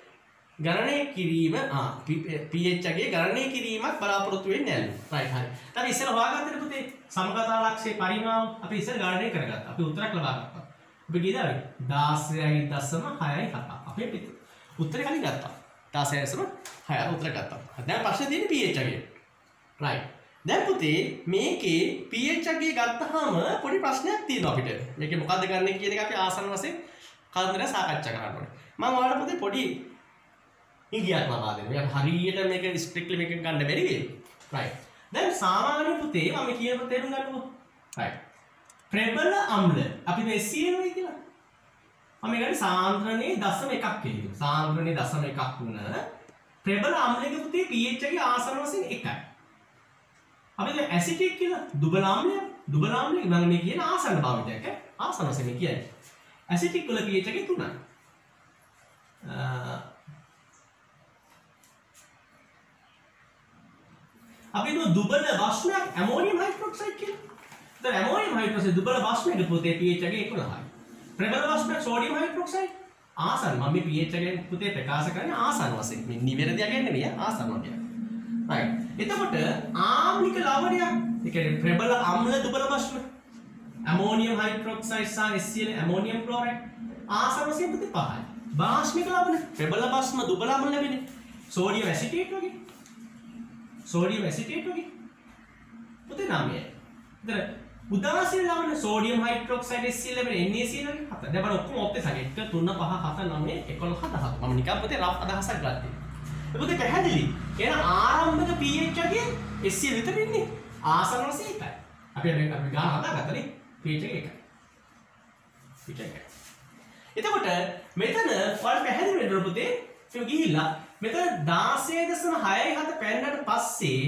ගණනය කිරීම pH අගය ගණනය කිරීමක් බලාපොරොත්තු වෙන්නේ නැල්ලු. right හරි. අපි ඉස්සෙල්ලා හොයාගත්තනේ පුතේ සමකතා ලක්ෂ්‍ය පරිමාව අපි ඉස්සෙල්ලා ගණනය කරගත්තා. අපි උත්තරයක් ලබා ගත්තා. අපි කීයද? 16.67. අපි උත්තරේ කලින් ගත්තා. 16.6 උත්තර ගත්තා. දැන් ප්‍රශ්නේ තියෙන්නේ pH අගය. right. දැන් පුතේ මේකේ pH අගය ගත්තාම පොඩි ප්‍රශ්නයක් තියෙනවා අපිට. මේකේ මොකද්ද ගන්න කියන එක අපි ආසන්න වශයෙන් කල්පනා සාකච්ඡා කරන්න ඕනේ. මම ඔයාලට පුතේ පොඩි ඉගියක් ලබා දෙනවා. අපි හරියට මේක ස්ට්‍රික්ට්ලි මේක ගන්න බැරි වෙයි. right. දැන් සාමාන්‍ය පුතේ මම කියන තේරුම් ගන්නකො. right. ප්‍රබල අම්ල අපි මේ SCN කියලා. මම ගන්නේ සාන්ද්‍රණයේ 0.1 කියලා. සාන්ද්‍රණයේ 0.1 වුණ ප්‍රබල අම්ලයේ පුතේ pH එකේ ආසන්න වශයෙන් 1යි. අපි දැන් ඇසිටික් කියලා දුබල අම්ලය මම මේ කියන ආසන්න භාවිතයක් ආසන්න වශයෙන් මේ කියන්නේ. ඇසිටික් වල pH එක 3යි. අපි දුබල භස්මයක් ඇමෝනියම් හයිඩ්‍රොක්සයිඩ් කියලා. දැන් ඇමෝනියම් හයිඩ්‍රොක්සයිඩ් දුබල භස්මයක පුතේ pH එක 11යි. ප්‍රබල භස්මයක් සෝඩියම් හයිඩ්‍රොක්සයිඩ් ආසන්න. මම මේ pH එකෙන් පුතේ ප්‍රකාශ කරන්නේ ආසන්න වශයෙන්. මේ නිවැරදි යන්නේ නෙමෙයි ආසන්න වගේ. right. එතකොට ආම්ලික ලවණයක් ඒ කියන්නේ ප්‍රබල අම්ල දුබල භස්ම ඇමෝනියම් හයිඩ්‍රොක්සයිඩ් සහ HCl ඇමෝනියම් ක්ලෝරයිඩ් ආසන්න වශයෙන් පුතේ 5යි. භාෂ්මික ලවණ ප්‍රබල භස්ම දුබල අම්ල ලැබෙන්නේ සෝඩියම් ඇසිටේට් වගේ. සෝඩියම් ඇසිටේට් වගේ පුතේ 9යි. ඉතින් උදාසීන ලවණ සෝඩියම් හයිඩ්‍රොක්සයිඩ් HCl ලැබෙන NaCl වගේ 7. දැන් බලන්න ඔක්කොම ඔප්ටේ සංකේත 1 3 5 7 9 11 17. මම නිකන් පුතේ රෆ් අදහසක් ගත්තා. පුතේ පැහැදිලි. කියන ආරම්භක pH එකේ HCl විතර ඉන්නේ. ආසන්න වශයෙන් 1යි. අපි ගාන හදාගත්තනේ pH එක 1යි. pH එක. එතකොට මෙතන ඔයාලට පැහැදිලි වෙන්න පුතේ මේ ගිහිල්ලා මෙතන 16.67 පැන්නට පස්සේ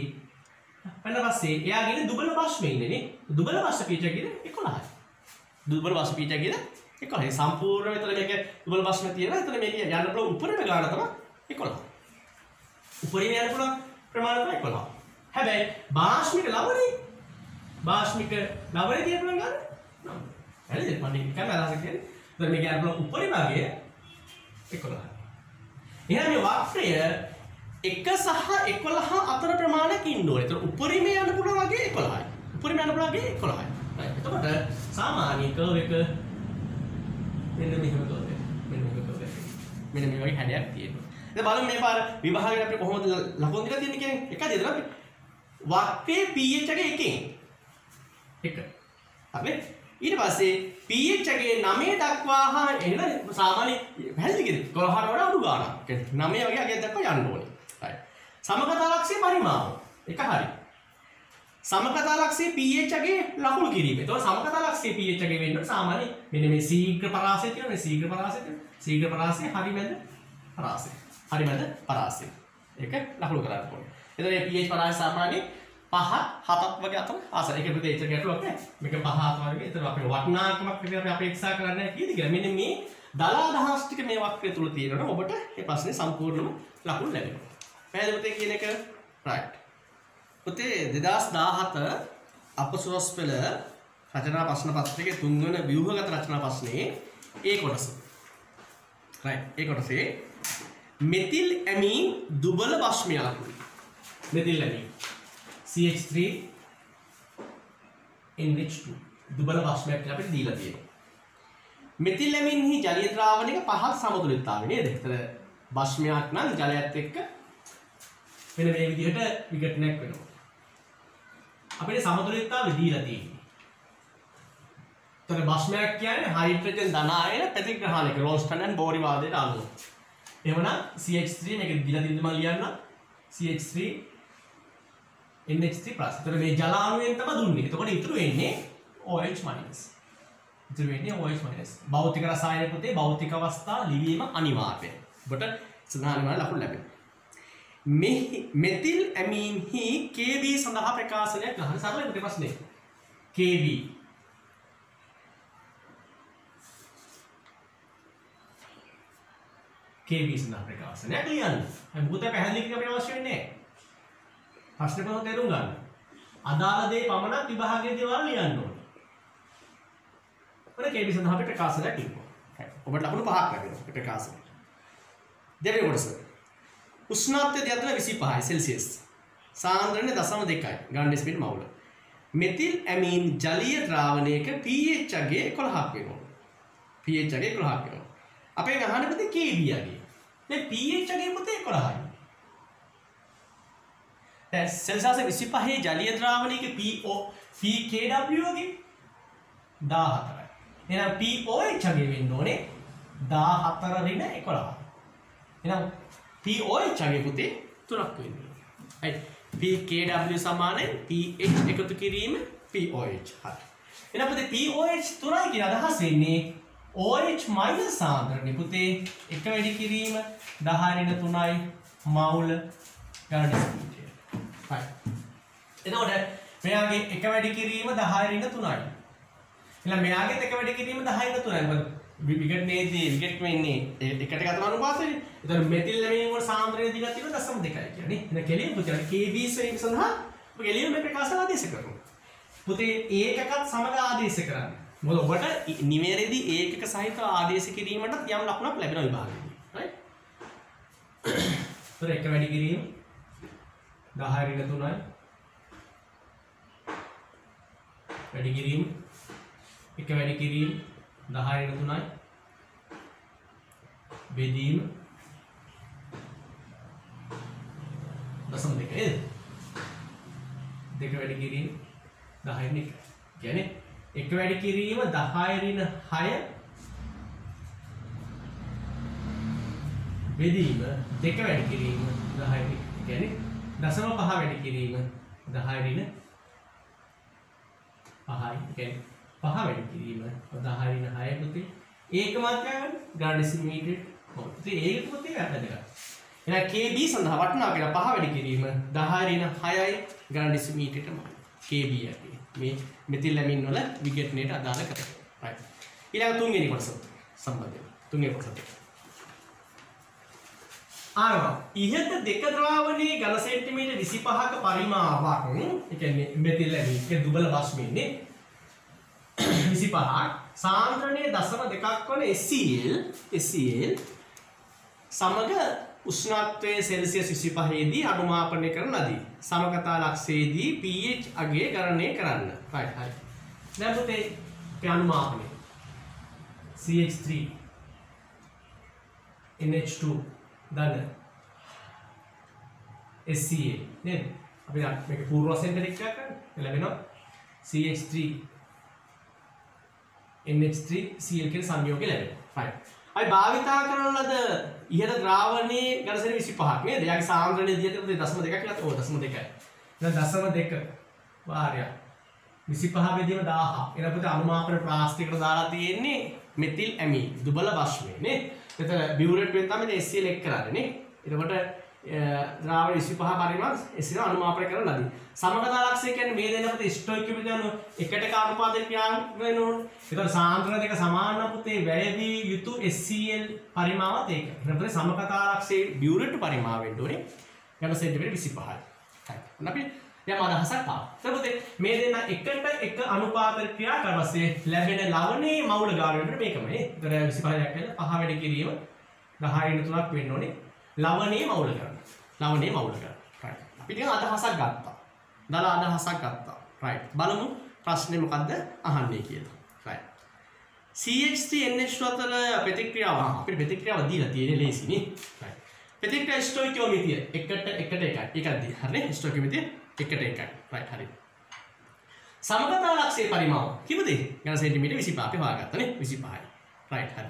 එයාගේ දුබල භස්මේ ඉන්නේ නේ. දුබල භස්ම pH එක 11යි. දුබල භස්ම pH එක 11යි. සම්පූර්ණ මෙතන මේක දුබල භස්ම තියෙනවා. එතන මේක යන්න පුළුවන් උඩරම ගාන තමයි 11. උපරිම යන පුළුවන් ප්‍රමාණය තමයි 11. හැබැයි භාෂ්මික ලවණේ තියෙන පුළුවන් ගන්න. හරිද? මම නිකන් අදහස කියන්නේ. දැන් මේක යන පුළුවන් උපරිම භාගය 11. එහෙනම් මේ වක්‍රය 1 සහ 11 අතර ප්‍රමාණයක් ඉන්න ඕනේ. ඒතර උපරිම යන පුළුවන් වගේ 11යි. උපරිම යන පුළුවන් වගේ 11යි. right. එතකොට සාමාන්‍ය කර්ව් එක මෙන්න මෙහෙම කර්ව් එක. මෙන්න මේ වගේ හැඩයක් තියෙනවා. දැන් බලමු මේ පාර විභාගයට අපි කොහොමද ලකුණු දීලා තියෙන්නේ කියන්නේ. එකද දෙදලා අපි වක්‍රයේ pH එකේ එකෙන් එක. හරි. ඊට පස්සේ pH එකේ 9 දක්වා හා එන සාමාන්‍ය පැහැදිලිද? 12ට වඩා අඩු ගාණක්. 9 වගේ අගයක් දක්වා යන්න ඕනේ. right. සමකතාලක්ෂයේ පරිමාව. එක හරි. සමකතාලක්ෂයේ pH එකේ ලකුණු කිරීම. ඒතකොට සමකතාලක්ෂයේ pH එකේ වෙන්නේ සාමාන්‍ය මෙන්න මේ ශීඝ්‍ර පරාසය තියෙනවා. ශීඝ්‍ර පරාසය තියෙනවා. ශීඝ්‍ර පරාසය හරි මැද පරාසය. හරි මැද පරාසය. ඒක ලකුණු කරන්න ඕනේ. එතකොට මේ pH පරාසය සාමාන්‍ය 5 7ක් වගේ අතර ආසන. ඒක ප්‍රදේශ ගැටලුවක් නෑ. මේක 5 7 වගේ. ඒතර අපේ වටිනාකමක් විදිහට අපි අපේක්ෂා කරන්නේ නැහැ කීයද කියලා. මෙන්න මේ දලා අදහස් ටික මේ වක්‍රය තුල තියෙනකොට ඔබට මේ ප්‍රශ්නේ සම්පූර්ණම ලකුණු ලැබෙනවා. පැහැදිලිද කියන එක? right. පුතේ 2017 අපසුරස් පෙළ රචනා ප්‍රශ්න පත්‍රයේ 3 වෙනි ව්‍යුහගත රචනා ප්‍රශ්නේ ඒ කොටස. right. ඒ කොටසේ මෙතිල් ඇමීන් දුබල භස්මයක්. මෙතිල් ඇමීන් CH3 NH2 දුබල භස්මයක් කියලා අපිට දීලා තියෙනවා. මෙතිල් ඇමීන්හි ජලීය ද්‍රාවණයක පහත් සමතුලිතතාවය නේද? ඒතර භස්මයක් නම් ජලයත් එක්ක වෙන මේ විදිහට විඝටනයක් වෙනවා. අපිට සමතුලිතතාවය දීලා තියෙන්නේ. ඒතර භස්මයක් කියන්නේ හයිඩ්‍රජන් ධන ආයන ප්‍රතිග්‍රහණයක රෝස්ටන් ඇන්ඩ් බෝරි වාදයට අනුව. එහෙමනම් CH3 මේක දීලා තියෙන්නේ මම ලියන්න CH3 NH3 plus. ඒතර මේ ජල අණුවෙන් තමයි දුන්නේ. එතකොට ඉතුරු වෙන්නේ OH-. ඉතුරු වෙන්නේ OH-. භෞතික රසායන පුතේ භෞතික අවස්ථා ලිවීම අනිවාර්යයි. ඔබට සඳහන් වෙන ලකුණු ලැබෙනවා. මෙතිල් ඇමීන්හි KB සඳහා ප්‍රකාශනයක් ගන්න සරලයි පුතේ ප්‍රශ්නේ. KB සඳහා ප්‍රකාශනයක් ලියන්න. මොකද පැහැදිලි කිරීමක් අවශ්‍ය වෙන්නේ නැහැ. ප්‍රශ්නේ පොත තේරුම් ගන්න. අදාළ දේ පමණක් විභාගයේ දේවල් ලියන්න ඕනේ. ඔන්න KB සඳහා අපි ප්‍රකාශනයක් ලියනවා. ඔබට ලකුණු 5ක් ලැබෙනවා ප්‍රකාශනය. දෙවෙනි කොටස. උෂ්ණත්වය 25යි සෙල්සියස්. සාන්ද්‍රණය 0.2යි ග්‍රෑම් ඩෙසිමීටර් මවුල. මෙතිල් ඇමීන් ජලීය ද්‍රාවණයක pH අගය 11ක් වෙනවා. pH අගය 11ක් වෙනවා. අපේ අහන්නේ පුතේ KB අගය. දැන් pH අගය පුතේ 11යි. දැන් සෙල්සියස් 25 ජලීය ද්‍රාවණයක pKW අගය 14යි. එහෙනම් pOH අගය වෙන්න ඕනේ 14 ඍණ 11. එහෙනම් pOH අගය පුතේ 3ක් වෙන්නේ. right. pKW සමානයි pH එකතු කිරීම pOH. හරි. එහෙනම් පුතේ pOH 3යි කියන අදහස එන්නේ OH minus සාන්ද්‍රණය පුතේ 1 වැඩි කිරීම 10 ඍණ 3යි මවුල ග්‍රෑම් ඩෙසිමීටර්. right. එතකොට මෙයාගේ 1 වැඩි කිරීම 10 ඍණ 3යි. එහෙනම් මෙයාගේ 1 වැඩි කිරීම 10 ඍණ 3යි. මොකද විඝටනයේදී විඝටන වෙන්නේ එකට ගතම අනුපාතයනේ. ඒතර මෙතිල් ඇමීන් වල සාන්ද්‍රණය දීලා තියෙනවා 0.2යි කියන්නේ. එහෙනම් කෙලින් පුතේ KB ස්වයං සඳහා ඔබ කෙලින් මේ ප්‍රකාශන ආදේශ කරනවා. පුතේ ඒකකත් සමග ආදේශ කරන්න. මොකද ඔබට නිවැරදි ඒකක සහිත ආදේශ කිරීමට යම් ලකුණක් ලැබෙනවා විභාගයේදී. right. ඒතර 1 වැඩි කිරීම 10 ඍණ 3යි. වැඩි කිරීම 1 වැඩි කිරීම 10 ඍණ 3යි. බෙදීම 0.2 නේද? 2 වැඩි කිරීම 10 ඍණ 1. කියන්නේ 1 වැඩි කිරීම 10 ඍණ 6 බෙදීම 2 වැඩි කිරීම 10 ඍණ 1. කියන්නේ 0.5 වැඩි කිරීම 10 ඍණ 5යි. කියන්නේ 5 වැඩි කිරීම 10 ඍණ 6 පුතේ ඒක මාත්‍රාවෙන් ග්‍රෑම් ඩෙසිමීටර් මොකද ඒක පුතේ වැදගත්. එහෙනම් KB සඳහා වටිනා කියලා 5 වැඩි කිරීම 10 ඍණ 6යි ග්‍රෑම් ඩෙසිමීටරට මම KB යකි. මේ මෙතිල් ඇමීන් වල විඝටනයට අදාළ කරගන්න. right. ඊළඟ තුන්වෙනි කොටස සම්බන්ධයි. තුන්වෙනි කොටස. ඉහත දෙක ද්‍රාවණයේ ඝන සෙන්ටිමීටර් 25ක පරිමාවක් ඒ කියන්නේ මෙතිල් ඇමීන්ගේ දුබල භස්මයනේ 25ක් සාන්ද්‍රණය 0.2ක් වන HCl සමග උෂ්ණත්වයේ සෙල්සියස් 25 දී අනුමාපනය කරන ලදී. සමකතාලක්ෂයේදී pH අගය ගණනය කරන්න. right. හරි. දැන් පුතේ අනුමාපනය CH3 NH2 ධන HCl නේද? අපි මේක පූර්ව වශයෙන් පරීක්ෂා කරන්න ලැබෙනවා CH3 NH3 Cl කියන සංයෝගය ලැබෙනවා. right. අපි භාවිතා කරන ලද ඉහළ ද්‍රාවණයේ ඝනසෙන 25ක් නේද? එයාගේ සාන්ද්‍රණය දිහට 0.2ක් කියලා. ඔව් 0.2යි. එහෙනම් 0.2 වාරයක් 25 බෙදීම 1000. එනකොට අනුමාපන ප්ලාස්ටිකට දාලා තියෙන්නේ මෙතිල් ඇමීන් දුබල භස්මය නේ. එතන බියුරේට් වෙන තමයි HCl එක් කරන්නේ නේ. එතකොට ද්‍රාවණ 25 පරිමාණ HCl අනුමාපනය කරන ලදී. සමගතා ලක්ෂය කියන්නේ මේ දෙන්න අපිට ස්ටොයිකියෝමෙට්‍රි අනුව එකට එක අනුපාතයක ක්‍රියාත්මක වෙනෝනේ. ඒතකොට සාන්ද්‍රණ දෙක සමාන නම් පුතේ වැයදී යුතු HCl පරිමාවත් ඒක. එතකොට සමගතා ලක්ෂයේ බියුරේට් පරිමාව වෙන්න ඕනේ ඝන සෙන්ටිමීටර් 25යි. හරි. අපි යම් අදහසක් ආවා. එතකොට මේ දෙන්න එකට එක අනුපාතයක ක්‍රියා කරවස්සේ ලැබෙන ලවණයේ මවුල ගාන වෙනකොට මේකම නේ. ඒතර 25ක් කියලා 5 වැඩි කිරීම 10 × 3ක් වෙන්න ඕනේ. ලවණයේ මවුල ගන්න. ලවණයේ මවුල ගන්න. right. අපි ටික අදහසක් ගත්තා. දල අදහසක් ගත්තා. right. බලමු ප්‍රශ්නේ මොකද්ද අහන්නේ කියලා. right. CH3NH2 අතර ප්‍රතික්‍රියාව අපිට ප්‍රතික්‍රියාව දීලා තියෙන්නේ ලේසි නේ. right. ප්‍රතික්‍රියා ස්ටොයිකියෝමෙට්‍රිය එකට එකක් දී. හරිනේ? ස්ටොයිකියෝමෙට්‍රිය එකට එකක්. right. හරි. සමගතා ලක්ෂයේ පරිමාව කිව්වද? ඝන සෙන්ටිමීටර් 25 අපි හොයාගත්තා නේ 25යි. right. හරි.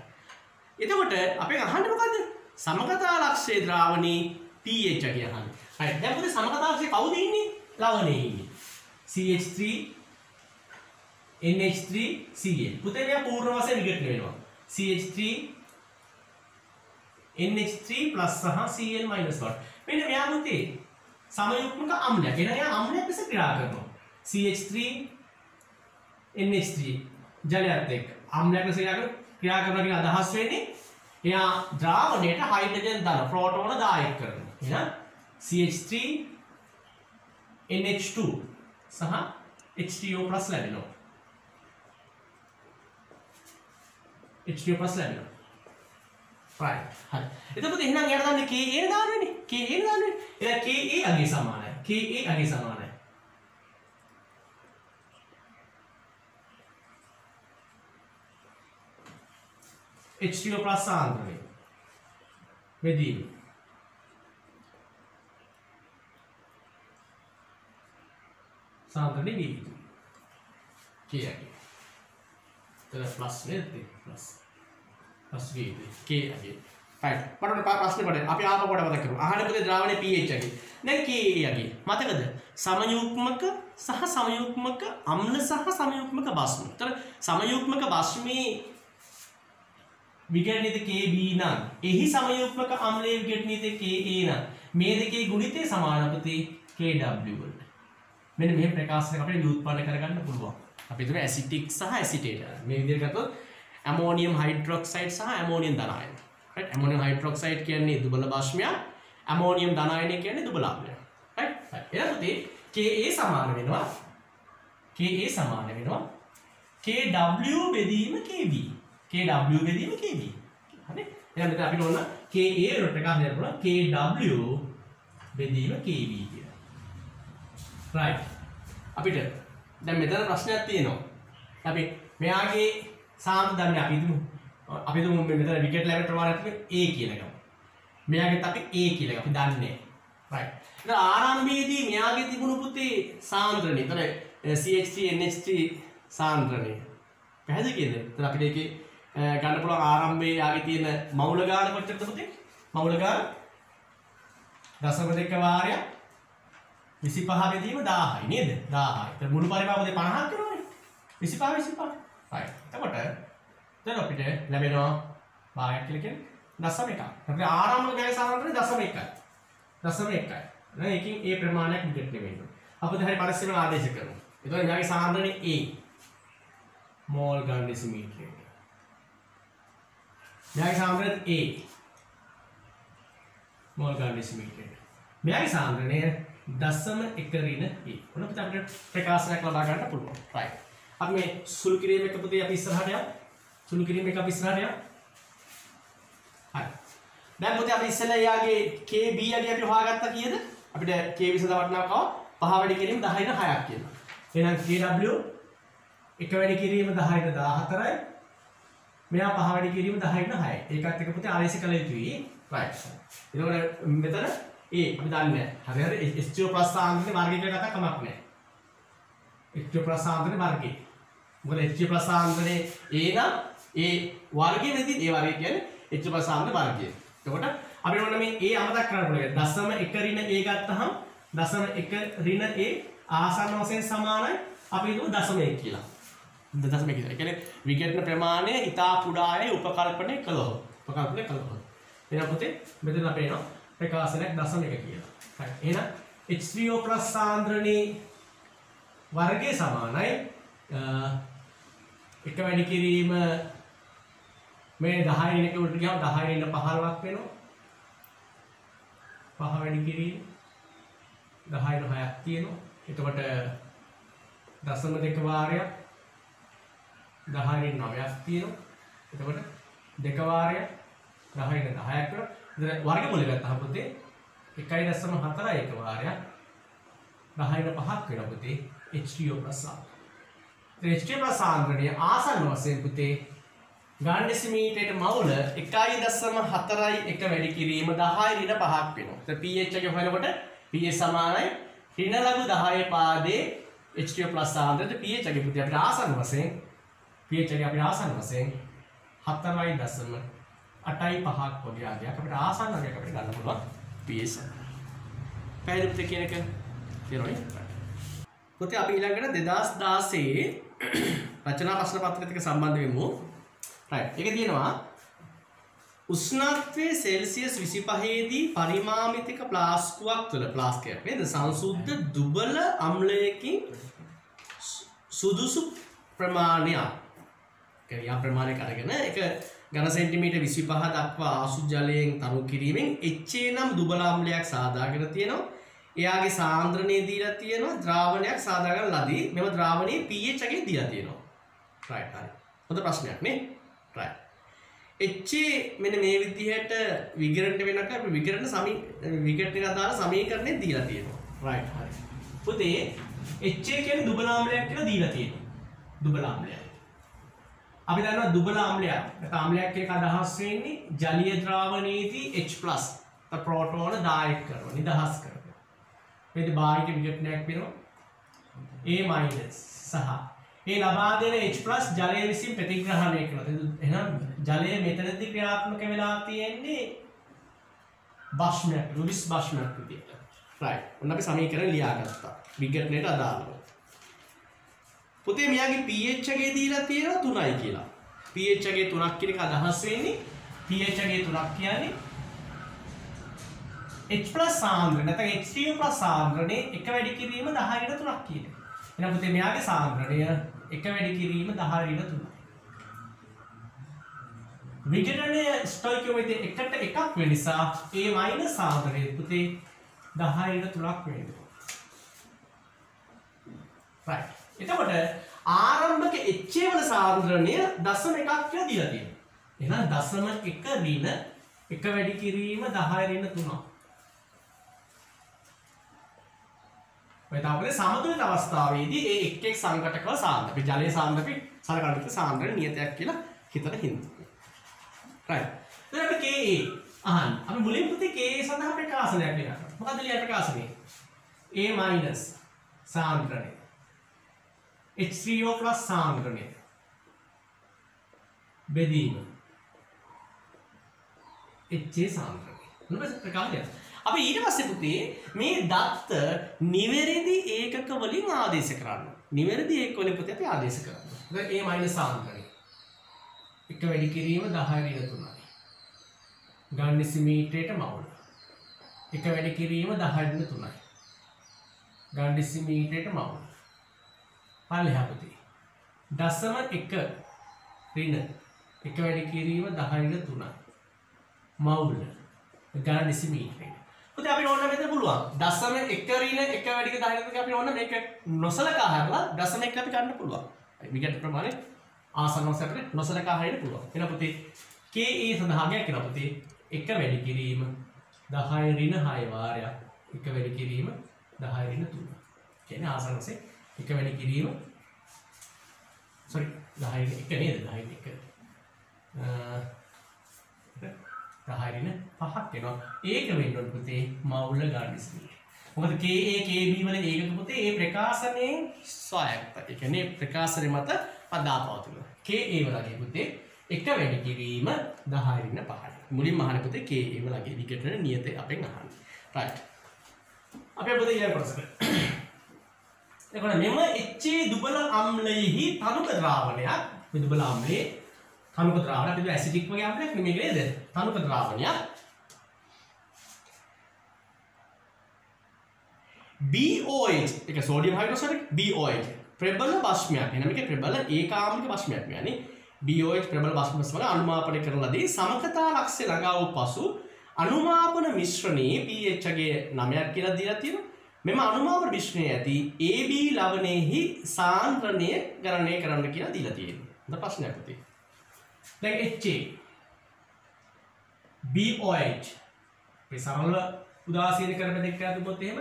එතකොට අපි අහන්නේ මොකද්ද? සමගතා ලක්ෂයේ ද්‍රාවණී pH එක අහන්නේ. හරි. දැන් පුතේ සමගතා ලක්ෂයේ කවුද ඉන්නේ? ලවණයේ ඉන්නේ. CH3 NH3 Cl. පුතේ මෙයා පූර්ණ වශයෙන් විඝටනය වෙනවා. CH3 NH3 plus සහ Cl minus 1. මෙන්න මෙයා පුතේ සමයුග්මක අම්ලයක්. එන එයා අම්ලයක් ලෙස ක්‍රියා කරනවා. CH3 NH3 ජලයත් එක්ක අම්ලයක් ලෙස ක්‍රියා කරනවා කියන අදහස් වෙන්නේ එයා ද්‍රාවණයට හයිඩ්‍රජන් දාන ප්‍රෝටෝන දායක කරනවා. එහෙනම් CH3 NH2 සහ H2O+ ලැබෙනවා. H2O+ ලැබෙනවා. right. හරි. එතකොට එහෙනම් එයාට දාන්නේ Ka දාන්නනේ. Ka දාන්නනේ. එහෙනම් Ka අගේ සමානයි. Ka අගේ සමානයි. H2O+ සාන්ද්‍රණය. බෙදීම. සාන්ද්‍රණය වීදු. K අගේ. එතන ප්ලස් නේද? ප්ලස් වීදු. K අගේ. right. මට ප්‍රශ්නේ පොඩ්ඩක් අපි ආපහු කොට මතක් කරමු. අහන්නේ පුතේ ද්‍රාවණයේ pH අගේ. දැන් Ka අගේ. මතකද? සමයුග්මක සහ සමයුග්මක අම්ල සහ සමයුග්මක භස්ම. එතන සමයුග්මක භස්මේ විගණනිත KB නම් එහි සමයුග්මක අම්ලයේ විගණනිත KA නම් මේ දෙකේ ගුණිතය සමාන පුතේ KW වලට. මෙන්න මේ ප්‍රකාශනයක් අපිට ව්‍යුත්පන්න කරගන්න පුළුවන්. අපි හිතමු ඇසිටික් සහ ඇසිටේට. මේ විදිහට ගත්තොත් ඇමෝනියම් හයිඩ්‍රොක්සයිඩ් සහ ඇමෝනියම් ධනායන. right. ඇමෝනියම් හයිඩ්‍රොක්සයිඩ් කියන්නේ දුබල භස්මයක්. ඇමෝනියම් ධනායනය කියන්නේ දුබල අම්ලයක්. right. එහෙනම් පුතේ KA සමාන වෙනවා KW බෙදීම KB. KW බෙදීම KB. හරි. එහෙනම් මෙතන අපිට ඕන KA වල ප්‍රකාශ කරන්න පුළුවන් KW බෙදීම KB කියලා. right. අපිට දැන් මෙතන ප්‍රශ්නයක් තියෙනවා. අපි මෙයාගේ සාන්ද්‍රණය අපි හිතමු මෙතන විකට් ලැබෙන ප්‍රමාණය තමයි A කියලා ගමු. මෙයාගෙත් අපි A කියලා අපි දන්නේ. right. ඉතින් ආරම්භයේදී මෙයාගේ තිබුණු පුතේ සාන්ද්‍රණය. එතන CH3 NH3 සාන්ද්‍රණය. පැහැදිලි කියද? එතන අපිට ඒකේ ගන්න පුළුවන් ආරම්භයේ යාගේ තියෙන මවුල ගාන කොච්චරද පුතේ? මවුල ගාන 0.2 වාරයක් 25 බෙදීම 1000යි නේද? 1000යි. ඒත් මුළු පරිමාව පුතේ 50ක් කරනවනේ. 25. right. එතකොට දැන් අපිට ලැබෙනවා භාගයක් කියලා කියන්නේ 0.1. අපේ ආරම්භක ගාන සාන්ද්‍රණය 0.1යි. 0.1යි. දැන් ඒකෙන් ඒ ප්‍රමාණයක් විදිහට නෙවෙයි. අපි දැන් හරි පරිස්සමෙන් ආදේශ කරමු. එතකොට යාගේ සාන්ද්‍රණය A මෝල් ගාන ඩෙසිමීටර්. මෙයාගේ සාන්ද්‍රණය A මෝල් ගාන ඩෙසිමීටර. මෙයාගේ සාන්ද්‍රණය 0.1 ඍණ A. ඔන්න අපිට ප්‍රකාශනයක් ලබා ගන්න පුළුවන්. right. අපි මේ සුළු කිරීම එක පුතේ අපි ඉස්සරහට යමු. සුළු කිරීම එක අපි ඉස්සරහට යමු. හරි. දැන් පුතේ අපි ඉස්සෙල්ලා යාගේ KB අගේ අපි හොයාගත්තා කීයද? අපිට KB සඳහා වටිනාකම 5 වැඩි කිරීම 10 × 6ක් කියනවා. එහෙනම් KW එක වැඩි කිරීම 10 × 14යි. මෙයා 5 වැඩි කිරීම 10 × 6යි. ඒකත් එක පුතේ ආලේශ කළ යුතුයි. right. එතකොට මෙතන A අපි දන්නේ නැහැ. හරි H2O plus සාන්ද්‍රණයේ වර්ගය කියලා කතා කමක් නැහැ. H2O plus සාන්ද්‍රණයේ වර්ගය. මොකද H2O plus සාන්ද්‍රණයේ A නම් A වර්ගයේ වෙදී A වර්ගය කියන්නේ H2O plus සාන්ද්‍රණයේ වර්ගය. එතකොට අපි මොන මේ A අමතක කරන්න පුළුවන්. 0.1 ඍණ A ගත්තහම 0.1 ඍණ A ආසන්න වශයෙන් සමානයි අපි හිතමු 0.1 කියලා. 0.1 කියලා. ඒ කියන්නේ විකර්ණ ප්‍රමාණය ඉතා කුඩායි උපකල්පනය කළොත්. එහෙනම් පුතේ මෙතන අපේ එනවා ප්‍රකාශනයක් 0.1 කියලා. හරි. එහෙනම් H3O+ සාන්ද්‍රණයේ වර්ගය සමානයි එක වැඩි කිරීම මේ 10 ඍණ එක උඩට ගියාම 10 ඍණ 15ක් වෙනවා. 5 වැඩි කිරීම 10 ඍණ 6ක් තියෙනවා. එතකොට 0.2 වාරයක් 10 ඍණ 9ක් තියෙනවා. එතකොට 2 වාරයක් 10 ඍණ 10ක් වෙනවා. ඉතින් වර්ගමූලය ගත්තාම පුතේ 1.41 වාරයක් 10 ඍණ 5ක් වෙනවා පුතේ H3O+ සාන්ද්‍රණය. ඉතින් H3O+ සාන්ද්‍රණය ආසන්න වශයෙන් පුතේ ගාන ඩෙසිමීටරයට මවුල 1.41 වැඩි කිරීම 10 ඍණ 5ක් වෙනවා. ඉතින් pH එක හොයනකොට pH සමානයි ඍණ ලඝු 10 පාදේ H2O+ සාන්ද්‍රණයට pH එක පුතේ අපිට ආසන්න වශයෙන් pH එක අපිට ආසන්න වශයෙන් 4.85ක් වගේ ආදියක් අපිට ආසන්න වගේ අපිට ගන්න පුළුවන් pH. පැහැදිලිද කියන එක තේරෙනවද? පුතේ අපි ඊළඟට 2016 රචනා ප්‍රශ්න පත්‍රයත් එක්ක සම්බන්ධ වෙමු. right. ඒක තියෙනවා උෂ්ණත්වයේ සෙල්සියස් 25 දී පරිමාමිතික ප්ලාස්කුවක් තුළ ප්ලාස්කයක් නේද සංසුද්ධ දුබල අම්ලයකින් සුදුසු ප්‍රමාණයක් කියන්නේ යා ප්‍රමාණයක් අරගෙන එක ඝන සෙන්ටිමීටර් 25 දක්වා ආසු ජලයෙන් තරු කිරීමෙන් HA නම් දුබල අම්ලයක් සාදාගෙන තියෙනවා. එයාගේ සාන්ද්‍රණය දීලා තියෙනවා ද්‍රාවණයක් සාදාගෙන ලදී. මෙම ද්‍රාවණයේ pH එකේ දීලා තියෙනවා. right හරි. හොඳ ප්‍රශ්නයක් නේ. right. HA මෙන්න මේ විදිහට විකරණය වෙනකොට අපි විකරණයට අදාළ සමීකරණය දීලා තියෙනවා. right හරි. පුතේ HA කියන්නේ දුබල අම්ලයක් කියලා දීලා තියෙනවා. දුබල අම්ලයක්. අපි දන්නවා දුබල අම්ලයක්. නැත්නම් අම්ලයක් එක අදහස් වෙන්නේ ජලීය ද්‍රාවණයේදී H+ ප්‍රෝටෝන දායක කරනවා. නිදහස් කරනවා. මේක බාහිර විකටනයක් වෙනවා A- සහ ඒ ලබා දෙන H+ ජලය විසින් ප්‍රතිග්‍රහණය කරනවා. එහෙනම් ජලය මෙතනදී ක්‍රියාත්මක වෙලා තියෙන්නේ බෂ්මයක්, ලුයිස් බෂ්මයක් විදියට. right. ඔන්න අපි සමීකරණ ලියාගත්තා. විකටනයට අදාළව. පුතේ මෙයාගේ pH එකේ දීලා තියෙනවා 3යි කියලා. pH එකේ 3ක් කියන එක අදහස් වෙන්නේ pH එකේ 3ක් කියන්නේ H+ සාන්ද්‍රණය නැත්නම් H3O+ සාන්ද්‍රණය එක වැඩි කිරීම 10 ඍණ 3ක් කියන එක. එහෙනම් පුතේ මෙයාගේ සාන්ද්‍රණය එක වැඩි කිරීම 10 ඍණ 3යි. විකටනය ස්ටොයිකියෝමීටර් එකට එකක් වෙන නිසා A- සාන්ද්‍රණය පුතේ 10 ඍණ 3ක් වෙනවා. right. එතකොට ආරම්භක HA වල සාන්ද්‍රණය 0.1 කියලා දීලා තියෙනවා. එහෙනම් 0.1 ඍණ එක වැඩි කිරීම 10 ඍණ 3ක්. වෙතාවකේ සමතුලිත අවස්ථාවේදී ඒ එක් එක් සංඝටකව සාන්ද්‍ර අපි ජලයේ සාන්ද්‍ර අපි සලකන සාන්ද්‍ර නියතයක් කියලා හිතන හින්දා. right. දැන් අපි Ka අහන්න. අපි මුලින් පුතේ Ka සඳහා ප්‍රකාශනයක් ලියනවා. මොකද්ද ලියන ප්‍රකාශනය? A- සාන්ද්‍රණය. H3O+ සාන්ද්‍රණය. බෙදීම. HA සාන්ද්‍රණය. මොනවද ප්‍රකාශනය? අපි ඊට පස්සේ පුතේ මේ දත්ත නිවැරදි ඒකක වලින් ආදේශ කරන්න. නිවැරදි ඒකක වලින් පුතේ අපි ආදේශ කරන්න. දැන් A- සාන්ද්‍රණය. එක වැඩි කිරීම 10 ඍණ 3යි. ගාන ඩෙසිමීටරයට මවුල. එක වැඩි කිරීම 10 ඍණ 3යි. ගාන ඩෙසිමීටරයට මවුල. පල්ලෙහා පුතේ. 0.1 ඍණ එක වැඩි කිරීම 10 ඍණ 3යි. මවුල. ගාන ඩෙසිමීටරයට පුතේ අපි ඕන මෙතන පුළුවන් 0.1 ඍණ එක වැඩි ක 10 ක අපි ඕන මේක නොසලකා හරලා 0.1 අපි ගන්න පුළුවන්. විකටන ප්‍රමාණය ආසන්න වශයෙන් නොසලකා හරියට පුළුවන්. එහෙනම් පුතේ Ka සඳහා ගයක් කියලා පුතේ එක වැඩි කිරීම 10 ඍණ 6 වාරයක් එක වැඩි කිරීම 10 ඍණ 3. කියන්නේ ආසන්න වශයෙන් එක වැඩි කිරීම 10 ඍණ 1 නේද 10 ඍණ 1. 10^5ක් වෙනවා. ඒක වෙන්න ඕන පුතේ මවුල ගන්න ස්පීඩ්. මොකද Ka Kb වල ඒකක පුතේ ඒ ප්‍රකාශනයේ ස්වයක්ත. ඒ කියන්නේ ප්‍රකාශනය මත පදාපවතිනවා. Ka වලගේ පුතේ එක වැඩි කිරීම 10^5යි. මුලින්ම අහන පුතේ Ka වලගේ විකටන නියතය අපෙන් අහන්නේ. right. අපි පුතේ ඊළඟ කොටසට. එතකොට මෙම HA දුබල අම්ලයෙහි තනුක ද්‍රාවණයක් මේ දුබල අම්ලයේ තනුක ද්‍රාවණයක් ඒක ඇසිඩික් වගේ අම්ලයක් නෙමෙයි නේද? තනුක ද්‍රාවණයක් BOH ඒක සෝඩියම් හයිඩ්‍රොක්සයිඩ් BOH ප්‍රබල භස්මයක්. එහෙනම් මේක ප්‍රබල ඒකාම්ලික භස්මයක් කියන්නේ BOH ප්‍රබල භස්ම වල අනුමාපනය කරනදී සමකතා ලක්ෂ්‍ය ළඟා වූ පසු අනුමාපන මිශ්‍රණයේ pH ගේ 9ක් කියලා දීලා තියෙනවා. මෙම අනුමාපන මිශ්‍රණයේ ඇති AB ලවණයෙහි සාන්ද්‍රණය ගණනය කරන්න කියලා දීලා තියෙනවා. හොඳ ප්‍රශ්නයක් පුතේ. දැන් HA BOH මේ සරල උදාසීන කරපද එක්ක දුන්නොත් එහෙම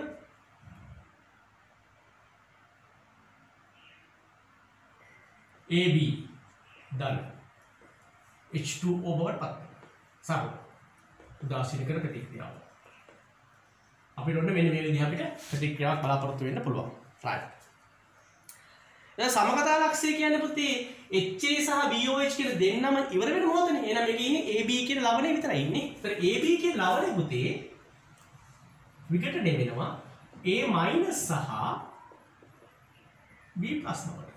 AB දල H2O බවට පත් වෙනවා. සරල උදාසීන කර ප්‍රතික්‍රියාව. අපිට ඔන්න මෙන්න මේ විදිහ අපිට ප්‍රතික්‍රියාවක් බලාපොරොත්තු වෙන්න පුළුවන්. right. දැන් සමකතා ලක්ෂ්‍ය කියන්නේ පුතේ HA සහ BOH කියන දෙන්නම ඉවර වෙන මොහොතනේ. එහෙනම් මේකේ ඉන්නේ AB කියන ලවණය විතරයි ඉන්නේ. ඒතර AB කියන ලවණය පුතේ විකටණය වෙනවා A- සහ B+ බවට.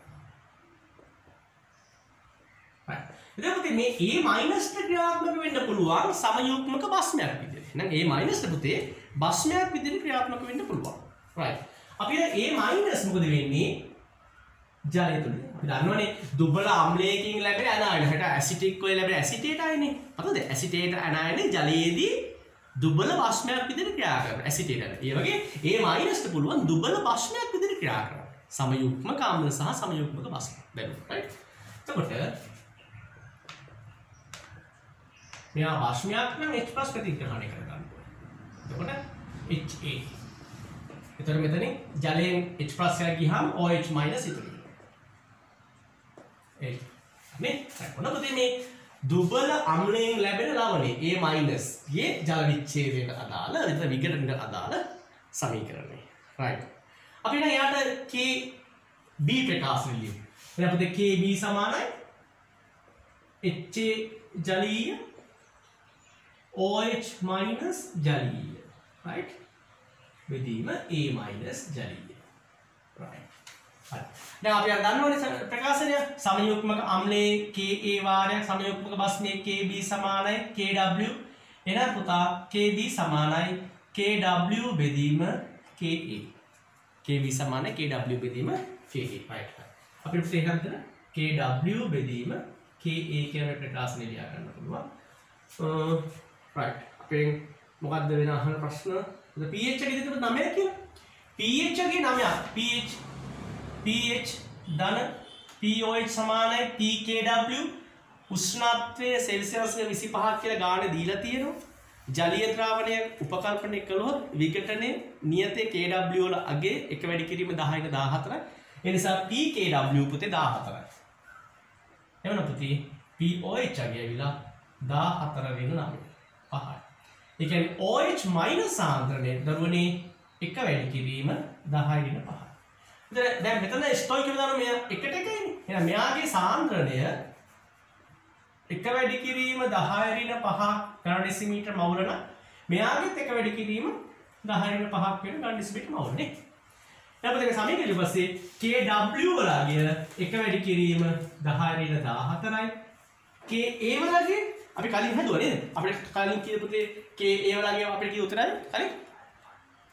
එතකොට මේ A- ට ක්‍රියාත්මක වෙන්න පුළුවන් සමයුග්මක භස්මයක් විදිහට. එහෙනම් A- ට පුතේ භස්මයක් විදිහට ක්‍රියාත්මක වෙන්න පුළුවන්. right. අපි A- මොකද වෙන්නේ? ජලය තුල. අපි දන්නවනේ දුබල අම්ලයකින් ලැබෙන ඇනයන. හැට ඇසිටික් වල ලැබෙන ඇසිටේට් අයනේ. හරිද? ඇසිටේට් ඇනයන ජලයේදී දුබල භස්මයක් විදිහට ක්‍රියා කරනවා. ඇසිටේට් අයන. ඒ වගේ A- ට පුළුවන් දුබල භස්මයක් විදිහට ක්‍රියා කරනවා. සමයුග්මක අම්ල සහ සමයුග්මක භස්ම. බැලුවා. right. එතකොට මෙයා භස්මයක් නම් H+ ප්‍රතික්‍රමණය කර ගන්න ඕනේ. එතකොට HA. එතකොට මෙතනින් ජලයෙන් H+ එකක් ගියහම OH- ඉතුරු වෙනවා. ඒ නේ? මොනවද මේ දුබල අම්ලයෙන් ලැබෙන ලවණය A- ගේ ජල විච්ඡේදයට අදාළ විතර විකටනයට අදාළ සමීකරණය. right. අපි දැන් යාට KB ප්‍රකාශන ලියමු. දැන් අපිට KB සමානයි HA ජලීය OH- ජලීය. right. බෙදීම A- ජලීය. right. හරි. දැන් අපි දන්නවනේ ප්‍රකාශනය සමයුග්මක අම්ලයේ Ka වාරයක් සමයුග්මක භස්මයේ Kb සමානයි Kw. එහෙනම් පුතා Kb සමානයි Kw බෙදීම Ka. Kb සමානයි Kw බෙදීම Ka. right. අපිට තේරුම් ගන්න Kw බෙදීම Ka කියන ප්‍රකාශනය ලියා ගන්න පුළුවන්. right. අපෙන් මොකද්ද වෙන අහන ප්‍රශ්න? pH එක ඉදිරියට 9ක් කියලා. pH එකේ 9ක්. pH ධන pOH සමානයි pKw උෂ්ණත්වය සෙල්සියස් 25ක් කියලා ගානේ දීලා තියෙනවා. ජලීය ද්‍රාවණය උපකල්පනය කළොත් විකටනයේ නියතේ Kw වල අගේ එක වැඩි කිරීම 10ක 14යි. ඒ නිසා pKw පුතේ 14යි. එවන පුතේ pOH අගේ ඇවිලා 14 වෙන 9. 5යි. ඒ කියන්නේ OH- සාන්ද්‍රණය දරුවනේ එක වැඩි කිරීම 10 වෙන 5යි. දැන් මෙතන ස්ටෝයික් කියලා දානවා මෙයා එකට එකයිනේ. එහෙනම් මෙයාගේ සාන්ද්‍රණය එක වැඩි කිරීම 10 ඍණ 5 ඝන ඩෙසිමීටර් මවුල නම් මෙයාගෙත් එක වැඩි කිරීම 10 ඍණ 5ක් වෙන ඝන ඩෙසිමීටර් මවුල නේ. ඊට පස්සේ සමීකරණය ඊට පස්සේ Kw වලගේ එක වැඩි කිරීම 10 ඍණ 14යි. Ka වලගේ අපි කලින් හදුවා නේද? අපිට කලින් කියපු දේ Ka වලගේ අපිට කිය උත්තරයි හරි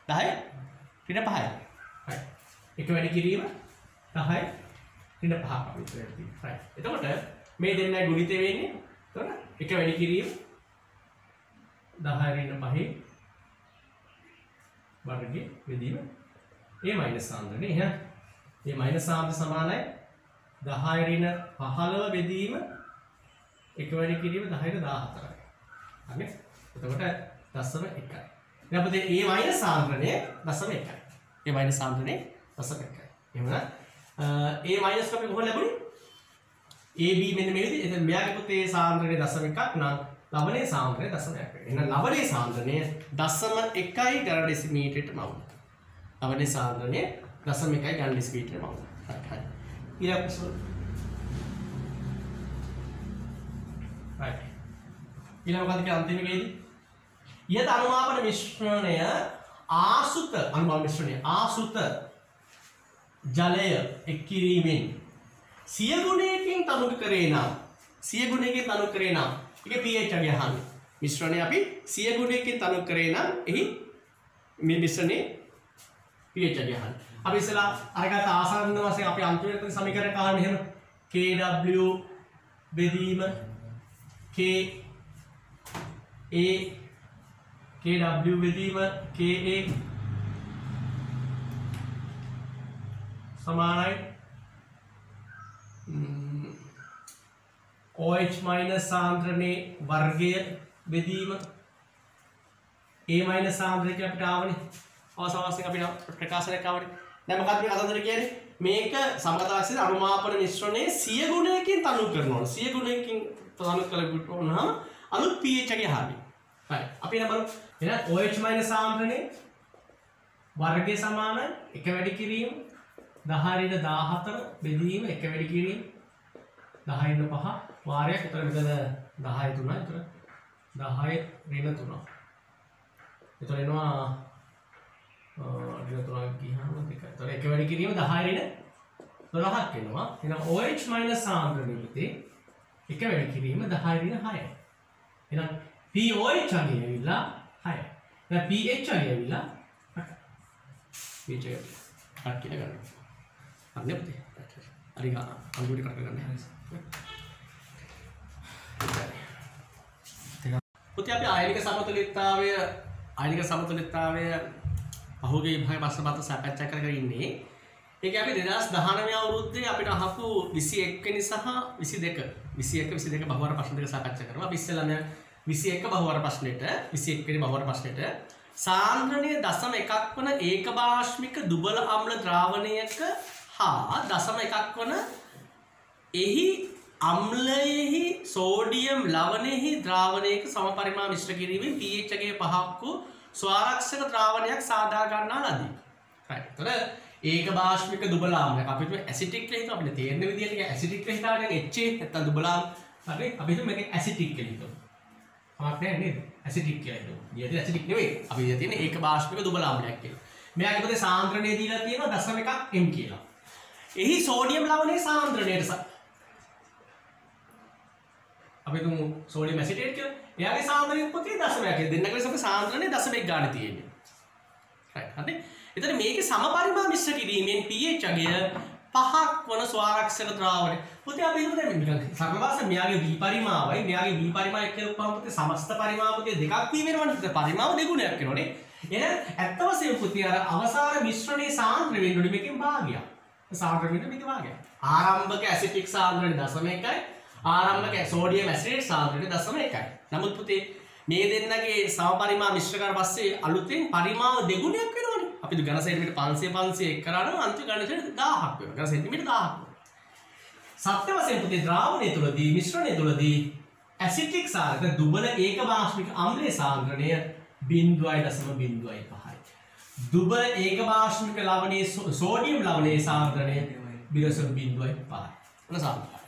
10 ඍණ 5යි. right. එක වැඩි කිරීම 10 ඍණ 5ක් අපිට තියෙනවා. right. එතකොට මේ දෙන්නයි ගුණිතය වෙන්නේ. එතකොට එක වැඩි කිරීම 10 ඍණ 5 වර්ගයේ බෙදීම A- සාන්ද්‍රණය. එහෙනම් A- සාන්ද්‍රණය සමානයි 10 ඍණ 15 බෙදීම එක වැඩි කිරීම 10 ඍණ 14යි. හරි. එතකොට 0.1යි. දැන් අපිට A- සාන්ද්‍රණය 0.1යි. A- සාන්ද්‍රණය 0.1යි. එහෙනම් A- අපි කොහොමද ලැබුණේ? AB මෙන්න මේ විදිහට. එතන මෙයාගේ පුතේ සාන්ද්‍රණය 0.1 නම් ලවණයේ සාන්ද්‍රණය දශමයක් වෙනවා. එහෙනම් ලවණයේ සාන්ද්‍රණය 0.1 ඝන ඩෙසිමීටරයට මවුන. ලවණයේ සාන්ද්‍රණය 0.1 ඝන ඩෙසිමීටරයට මවුන. හරි. ඊළඟ ප්‍රශ්න. right. ඊළඟ මොකක්ද කියලා අන්තිම එකේදී? ඊට අනුමාපන මිශ්‍රණය ආසුත අනුමාපන මිශ්‍රණය ආසුත ජලය එක් කිරීමෙන් සිය ගුණයකින් තනු කරේ නම් ඒකේ pH අගය අහන්නේ. මිශ්‍රණය අපි සිය ගුණයකින් තනු කරේ නම් එහි මේ මිශ්‍රණයේ pH අගය අහන්නේ. අපි ඉස්සලා අරගත්ත ආසන්න වශයෙන් අපි අන්තිමට සමීකරණ කාරණේ එහෙම KW බෙදීම KW බෙදීම KA සමානයි OH minus සාන්ද්‍රණයේ වර්ගය බෙදීම A minus සාන්ද්‍රණය අපිට ආවනේ අවසානයෙන් අපිට ප්‍රකාශනයක් ආවනේ. දැන් මොකක්ද මේ කතන්දර කියන්නේ? මේක සමගතාක්ෂිත අනුමාපන මිශ්‍රණයේ සිය ගුණයකින් තනු කරනවා. සිය ගුණයකින් තනු කළොත් අලුත් pH එකේ හරියි. හරි. අපි නම් බලමු. එහෙනම් OH minus සාන්ද්‍රණයේ වර්ගය සමානයි එක වැඩි කිරීම 10^14 බෙදීම එක වැඩි කිරීම 10^5 වාරයක්. උතර මෙතන 10/3 උතර 10^3. එතකොට එනවා ඍණ 3ක් ගියාම දෙක. එතකොට එක වැඩි කිරීම 10^12ක් එනවා. එහෙනම් OH minus සාන්ද්‍රණයේ එක වැඩි කිරීම 10^6. එහෙනම් pOH අගය ඇවිල්ලා 6. දැන් pH අගය ඇවිල්ලා 8. pH අගය 8 කියලා ගන්නවා. හරිනේ පුතේ. හරි ගන්න. අඟුලි කඩ ගන්න. පුතේ අපි ආයනික සමතුලිතතාවය පහුගිය විභාග ප්‍රශ්න පත්‍ර සාකච්ඡා කරගෙන ඉන්නේ. ඒක අපි 2019 අවුරුද්දේ අපිට අහපු 21 වෙනි සහ 22 බහුවර ප්‍රශ්න දෙක සාකච්ඡා කරනවා. අපි ඉස්සෙල්ලාම 21 බහුවර ප්‍රශ්නෙට 21 වෙනි බහුවර ප්‍රශ්නෙට සාන්ද්‍රණය 0.1 වන ඒකභාෂ්මික දුබල අම්ල ද්‍රාවණයක හා 0.1 වන එහි අම්ලයෙහි සෝඩියම් ලවණයෙහි ද්‍රාවණයක සමපරිමාණ මිශ්‍ර කිරීමෙන් pH අගය 5ක් වූ ස්වාරක්ෂක ද්‍රාවණයක් සාදා ගන්නා ලදී. right. එතකොට ඒකභාෂ්මික දුබල අම්ලයක් අපි හිතුව ඇසිටික් කියලා හිතුවා. අපිට තේරෙන විදිහට ඒක ඇසිටික් කියලා හිතාගෙන HA නැත්නම් දුබල අම්ල. හරි. අපි හිතුව මේක ඇසිටික් කියලා හිතුවා. කමක් නැහැ නේද? ඇසිටික් කියලා හිතුවා. ඊට ඇසිටික් නෙවෙයි. අපි ඉතින් තියෙන්නේ ඒකභාෂ්මික දුබල අම්ලයක් කියලා. මෙයාගේ පොතේ සාන්ද්‍රණය දීලා තියෙනවා 0.1 m කියලා. එහි සෝඩියම් ලවණයේ සාන්ද්‍රණයට අපි තුමු සෝඩියම් ඇසිටේට් කියලා. එයාගේ සාන්ද්‍රණය පොතේ 0.1. දෙන්නගේ සම සාන්ද්‍රණය 0.1 ගන්න තියෙන්නේ. right. හරි. එතන මේකේ සමපරිමාණ මිශ්‍ර කිරීමෙන් pH අගය 5ක් වන ස්වාරක්ෂක ද්‍රාවණය. පොතේ අපි හිතුවා දැන් නිකන් සරල භාෂාවෙන් මෙයාගේ v පරිමාවයි මෙයාගේ v පරිමාව එක්ක උපම පොතේ සමස්ත පරිමාව පොතේ දෙකක් v වෙනවනේ. පරිමාව දෙගුණයක් වෙනවනේ. එහෙනම් ඇත්ත වශයෙන්ම පොතේ අර අවසාන මිශ්‍රණයේ සාන්ද්‍ර වෙන්න ඕනේ මේකෙන් භාගයක්. සාන්ද්‍ර වෙන්න මේක භාගයක්. ආරම්භක ඇසිටික් සාන්ද්‍රණය 0.1යි. ආරම්භක සෝඩියම් ඇසිටේට් සාන්ද්‍රණය 0.1යි. නමුත් පුතේ මේ දෙන්නගේ සමපරිමාණ මිශ්‍ර කරලා පස්සේ අලුතෙන් පරිමාව දෙගුණයක් වෙනවනේ. අපි ඝන සෙන්ටිමීටර් 500 එක් කරා නම් අන්තිම ඝන සෙන්ටිමීටර් 1000ක් වෙනවා. ඝන සෙන්ටිමීටර් 1000ක්. සත්‍ය වශයෙන් පුතේ ද්‍රාවණය තුලදී මිශ්‍රණය තුලදී ඇසිටික් සාරක දුබල ඒකභාෂ්මික අම්ලයේ සාන්ද්‍රණය 0.05යි. දුබල ඒකභාෂ්මික ලවණයේ සෝඩියම් ලවණයේ සාන්ද්‍රණය 0.05යි. එන සාන්ද්‍රණය.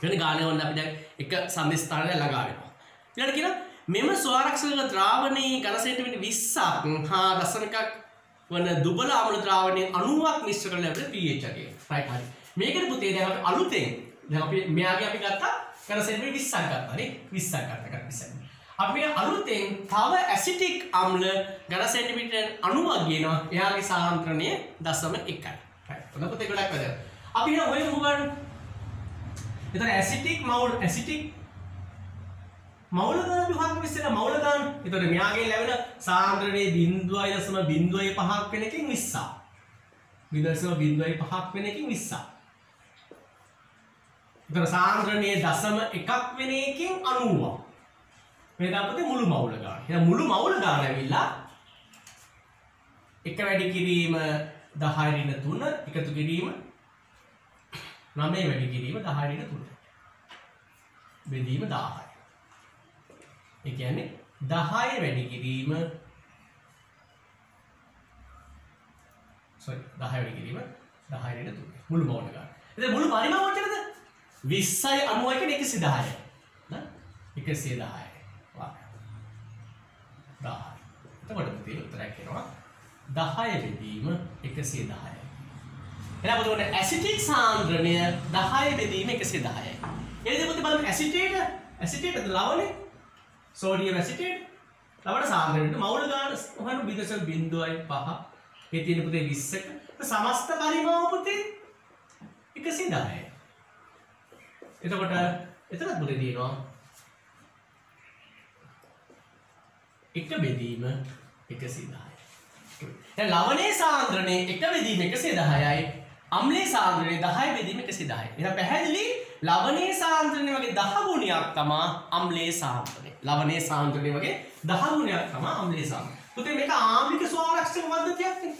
වෙන ගානේ වුණ අපි දැන් එක සම්දිස්ථානයක් ළඟා වෙනවා. ඊළඟට කියන මෙම ස්වාරක්ෂක ද්‍රාවණයේ ඝන සෙන්ටිමීටර් 20ක් හා 0.1 වන දුබල අම්ල ද්‍රාවණයේ 90ක් මිශ්‍ර කරලා ලැබෙන pH අගය. right හරි. මේකට පුතේ දැන් අපි අලුතෙන් දැන් අපි මෙයාගේ අපි ගත්තා ඝන සෙන්ටිමීටර් 20ක් ගත්තා නේ 20ක් ගත්තා 20ක්. අපි අලුතෙන් තව ඇසිටික් අම්ල ඝන සෙන්ටිමීටර් 90ක් ගේනවා. එයාගේ සාන්ද්‍රණය 0.1යි. right. ඔන්න පුතේ ගොඩක් වැදගත්. අපි හිතමු ඔය මොකක්ද? එතන ඇසිටික් මවුල් ඇසිටික් මවුල දාන විභාග විශ්ලේෂණ මවුල දාන. එතකොට මෙයාගේ ලැබෙන සාන්ද්‍රණයේ 0.05ක් වෙන එකකින් 20ක්. 0.05ක් වෙන එකකින් 20ක්. එතන සාන්ද්‍රණයේ 0.1ක් වෙන එකකින් 90ක්. මේ දාපතේ මුළු මවුල ගන්න. එහෙනම් මුළු මවුල ගන්න ඇවිල්ලා එක වැඩි කිරීම 10^3 එකතු කිරීම 9 වැඩි කිරීම 10^3 බෙදීම 1000යි. ඒ කියන්නේ 10 වැඩි කිරීම sorry 10 වැඩි කිරීම 10 ට 3 මුළු මෝල් එක. එතන මුළු පරිමාණ කොච්චරද? 20යි 90යි කියන්නේ 110යි. නේ? 110යි. වා. 10. එතකොට පුතේ උත්තරයක් එනවා 10 බෙදීම 110යි. එහෙනම් පුතේ ඔන්න ඇසිටික් සාන්ද්‍රණය 10 බෙදීම 110යි. ඒ විදිහට පුතේ බලන්න ඇසිටේට් ලවණේ සෝඩියම් ඇසිටේට් ලවණ සාන්ද්‍රණයට මවුල ගාන හොයන 0.5 ඒ තියෙන පුතේ 20ක සමස්ත පරිමාණ පුතේ 110යි. එතකොට එතනත් පුතේ තියෙනවා 1 බෙදීම 110යි. දැන් ලවණේ සාන්ද්‍රණය 1 බෙදීම 110යි අම්ලයේ සාන්ද්‍රණය 10 බෙදීම 110යි. එහෙනම් පැහැදිලි ලවණේ සාන්ද්‍රණය වගේ 10 ගුණයක් තමයි අම්ලයේ සාන්ද්‍රණය. ලවණේ සාන්ද්‍රණය වගේ 10 ගුණයක් තමයි අම්ලයේ සාන්ද්‍රණය. පුතේ මේක ආම්ලික ස්වාරක්ෂක පද්ධතියක් නේ.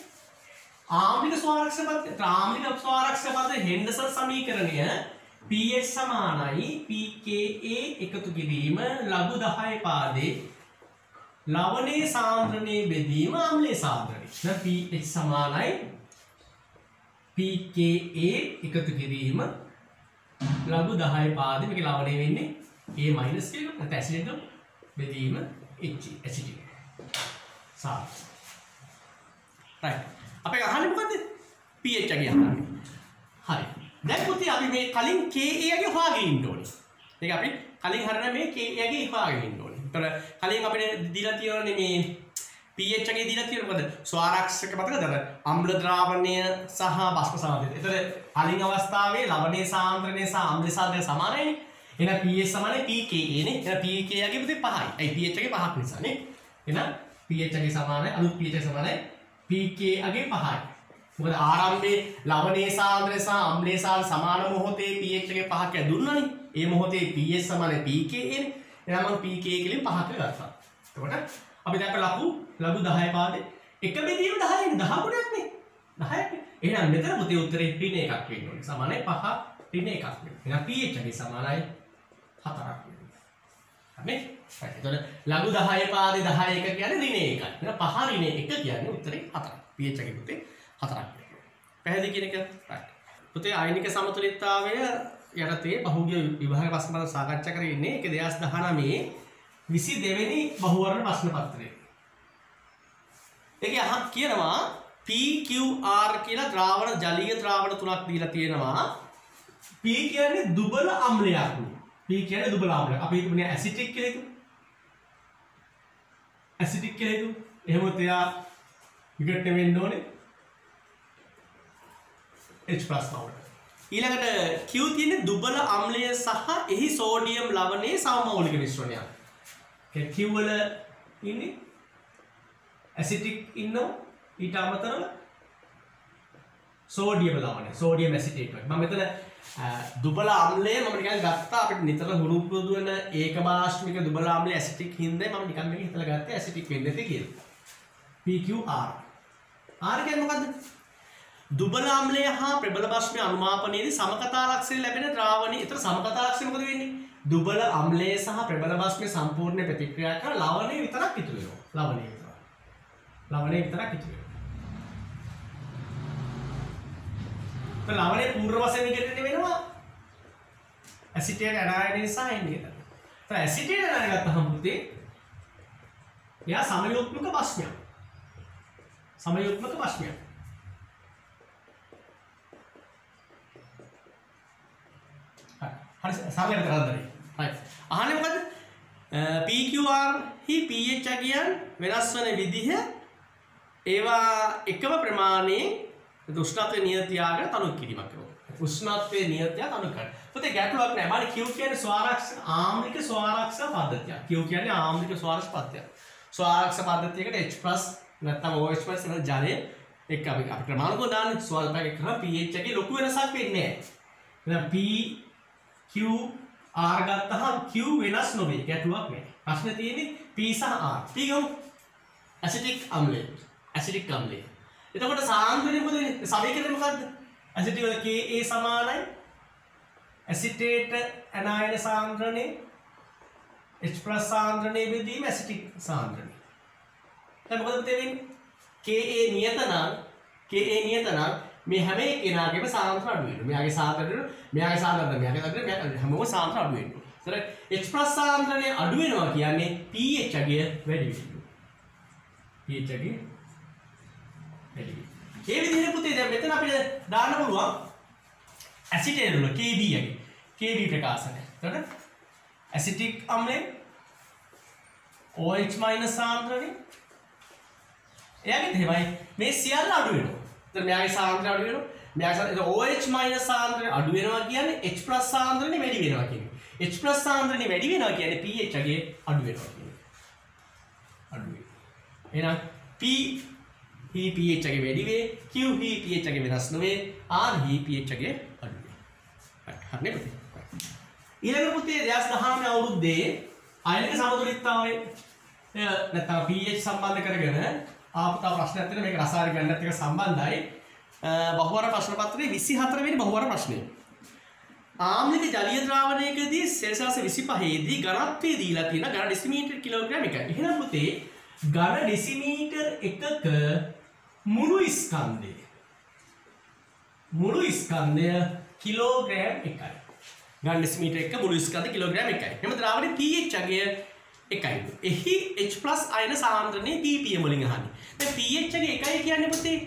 ආම්ලික ස්වාරක්ෂක පද්ධතිය. ආම්ලික ස්වාරක්ෂක පද්ධතිය හෙන්ඩර්සන් සමීකරණය pH සමානයි pKa එකතු කිරීම ලඝු 10 පාදේ ලවණේ සාන්ද්‍රණයේ බෙදීම අම්ලයේ සාන්ද්‍රණය. දැන් pH සමානයි pKa එකතු කිරීම ලඝු 10 පාදේ මේක ලවණය වෙන්නේ A- කියලා නැත්නම් ඇසිඩ් එක බෙදීම H ඇසිඩ් සාර. right. අපේ අහන්නේ මොකද්ද? pH එක අහන්නේ. හරි. දැන් පුතේ අපි මේ කලින් Ka ගේ හොයාගෙන ඉන්න ඕනේ. ඒක අපි කලින් හරියට මේ Ka ගේ හොයාගෙන ඉන්න ඕනේ. ඒතර කලින් අපිට දීලා තියෙනනේ මේ pH එකේ දීලා තියෙන මොකද? ස්වාරක්ෂක මතකද? අම්ල ද්‍රාවණය සහ බෂ්ප සමානයි. ඒතර කලින් අවස්ථාවේ ලවණේ සාන්ද්‍රණය සහ අම්ල සාන්ද්‍රණය සමානයිනේ. එහෙනම් pH සමානයි pKa නේ. එහෙනම් pKa ගේ පුතේ 5යි. ඒ pH එකේ 5ක් නිසා නේ. එහෙනම් pH එකේ සමානයි අලුත් pH එක සමානයි pKa ගේ 5යි. මොකද ආරම්භයේ ලවණේ සාන්ද්‍රණය සහ අම්ලයේ සාන්ද්‍රණය සමාන මොහොතේ pH එකේ 5ක් දුන්නානේ. ඒ මොහොතේ pH සමානයි pKa නේ. එහෙනම් මම pKa කියලා 5ක් ගත්තා. එතකොට අපි දැන් ලඝු 10 පාදේ එක බෙදීම 10 නේ 10 ගුණයක් නේ 10ක් නේ. එහෙනම් මෙතන පුතේ උත්තරේ ඍණ එකක් වෙන්න ඕනේ. සමානයි 5 ඍණ එකක් වෙන්න. එහෙනම් pH එකේ සමානයි 4ක් වෙන්න. හරි? එතකොට ලඝු 10 පාදේ 10 එක කියන්නේ ඍණ 1යි. එහෙනම් 5 ඍණ 1 කියන්නේ උත්තරේ 4ක්. pH එකේ පුතේ 4ක් වෙන්න. පැහැදිලි කියන එක? right. පුතේ ආයනික සමතුලිතතාවය යටතේ පහුගිය විභාග ප්‍රශ්න පත්‍ර සාකච්ඡා කරගෙන ඉන්නේ. ඒක 2019 22 වෙනි බහුවර්ණ ප්‍රශ්න පත්‍රය. ඒකේ කියනවා PQR කියලා ද්‍රාවණ ජලීය ද්‍රාවණ තුනක් දීලා තියෙනවා. P කියන්නේ දුබල අම්ලයක්. P කියන්නේ දුබල අම්ලයක්. අපි හිතමු ඇසිටික් කියලා හිතමු. ඇසිටික් කියලා හිතමු. එහෙමත් එයා විකට් වෙන්න ඕනේ. H+ බවට. ඊළඟට Q තියෙන්නේ දුබල අම්ලය සහ එහි සෝඩියම් ලවණයේ සමමෞලික මිශ්‍රණයක්. Q වල ඉන්නේ ඇසිටික් ඉන්නවා ඊට අමතරව සෝඩියම් ලවණය සෝඩියම් ඇසිටේට් එක. මම මෙතන දුබල අම්ලය මම නිකන් ගත්තා අපිට නිතර හුරු පුරුදු වෙන ඒකපාර්ශ්වික දුබල අම්ලය ඇසිටික් හින්දා මම නිකන් මේක හිතලා ගත්තා ඇසිටික් වෙන්න ඇති කියලා. PQR. R කියන්නේ මොකද්ද? දුබල අම්ලය හා ප්‍රබල බෂ්පයේ අනුමාපනයේදී සමකතා ලක්ෂණ ලැබෙන ද්‍රාවණයේ. ඒතර සමකතා ලක්ෂණ මොකද වෙන්නේ? දුබල අම්ලය සහ ප්‍රබල බෂ්පයේ සම්පූර්ණ ප්‍රතික්‍රියා කරන ලවණය විතරක් ඉතුරු වෙනවා. ලවණය විතරක් ඉතුරු වෙනවා. તો ලවණය පූර්ව වශයෙන් විකටණය වෙනවා ඇසිටේට් ඇනයනය සහ එන්නේ. તો ඇසිටේට් ඇනයනය ගත්තහම පුතේ එයා සමයුග්මක බෂ්පයක්. සමයුග්මක බෂ්පයක්. හරි සාමාන්‍යයෙන් කරද්දී. right. අහන්නේ මොකද්ද? PQR හි pH අගයන් වෙනස් වන විදිහ ඒවා එකම ප්‍රමාණයේ උෂ්ණත්වයේ නියතයාගෙන තනුක් කිරීමක් කරනවා. උෂ්ණත්වයේ නියතයාට තනුක් කරනවා. පුතේ ගැටලුවක් නැහැ. මානේ Q කියන්නේ ස්වාරක්ෂක ආම්ලික ස්වාරක්ෂක පද්ධතිය. Q කියන්නේ ආම්ලික ස්වාරක්ෂක පද්ධතිය. ස්වාරක්ෂක පද්ධතියකට H+ නැත්නම් OH+ වෙන ජලය එක්ක අපි ප්‍රමාණිකව දාන්නේ ස්වල්පයක් කරා pH එකේ ලොකු වෙනසක් වෙන්නේ නැහැ. එහෙනම් Q R ගත්තහම Q වෙනස් නොවේ. ගැටලුවක් නැහැ. ප්‍රශ්නේ තියෙන්නේ P සහ R. P ගමු. ඇසිටික් අම්ලය. ඇසිටික් අම්ලය. එතකොට සාන්ද්‍රණය මොකද වෙන්නේ? සමීකරණය මොකද්ද? ඇසිටික් වල Ka සමානයි ඇසිටේට ඇනයන සාන්ද්‍රණය H+ සාන්ද්‍රණය බෙදීම ඇසිටික් සාන්ද්‍රණය. දැන් මොකද තේරෙන්නේ? Ka නියත නම් මේ හැම එකේනාගේම සාන්ද්‍රණ අඩු වෙනවා. මෙයාගේ සාන්ද්‍රණය මෙයාගේ හැමෝම සාන්ද්‍රණ අඩු වෙනවා. ඒතර H+ සාන්ද්‍රණය අඩු වෙනවා කියන්නේ pH අගය වැඩි වෙනවා. pH අගය වැඩි වෙනවා. ඒ විදිහට පුතේ දැන් මෙතන අපිට දාන්න පුළුවන් ඇසිටේට් වල Kb අගය. Kb ප්‍රකාශනය. එතකොට ඇසිටික් අම්ලයෙන් OH- සාන්ද්‍රණය එයාගෙත් එහෙමයි මේ සියල්ල අඩු වෙනවා. එතකොට මෙයාගේ සාන්ද්‍රණය අඩු වෙනවා. මෙයාගේ OH- සාන්ද්‍රණය අඩු වෙනවා කියන්නේ H+ සාන්ද්‍රණය වැඩි වෙනවා කියන්නේ. H+ සාන්ද්‍රණය වැඩි වෙනවා කියන්නේ pH අගය අඩු වෙනවා කියන්නේ. අඩු වෙනවා. එහෙනම් P ही pH අගය වැඩි වේ, Q ही pH අගය වෙනස් නොවේ, R ही pH අගය අඩු වේ. හරිනේ පුතේ. ඊළඟ පුතේ 2019 අවුරුද්දේ අයනික සමතුලිතතාවය නැත්නම් pH සම්බන්ධ කරගෙන ආපු තව ප්‍රශ්නයක් තියෙනවා. මේක රසායනික ගණනත් එක්ක සම්බන්ධයි. බහුවර ප්‍රශ්න පත්‍රයේ 24 වෙනි බහුවර ප්‍රශ්නය. ආම්ලික ජලීය ද්‍රාවණයකදී සෙල්සියස් 25 දී ඝනත්වය දීලා තියෙන ඝන ඩෙසිමීටර් කිලෝග්‍රෑම් එකයි. එහෙනම් පුතේ ඝන ඩෙසිමීටර් එකක මුළු ස්කන්ධය කිලෝග්‍රෑම් එකයි. ඝන ඩෙසිමීටර් එක මුළු ස්කන්ධය කිලෝග්‍රෑම් එකයි. එහම ද්‍රාවණයේ pH අගය එකයි. එහි H+ අයන සාන්ද්‍රණය ppm වලින් අහන්නේ. දැන් pH අගය එකයි කියන්නේ පුතේ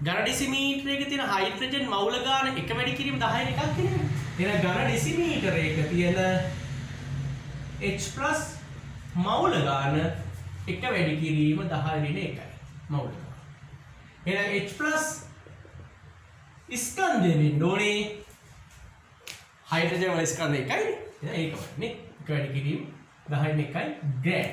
ඝන ඩෙසිමීටර එකේ තියෙන හයිඩ්‍රජන් මවුල ගාන එක වැඩි කිරීම 10 එකක් කියන්නේ. එහෙනම් ඝන ඩෙසිමීටර එකේ තියෙන H+ මවුල ගාන එක වැඩි කිරීම 10 වෙන එකයි. මවුල ගාන. එහෙනම් H+ ස්කන්ධය වෙන්න ඕනේ හයිඩ්‍රජන් වල ස්කන්ධය එකයි. එහෙනම් ඒකමයි නේ. එක වැඩි කිරීම 10 වෙන එකයි ග්‍රෑම්.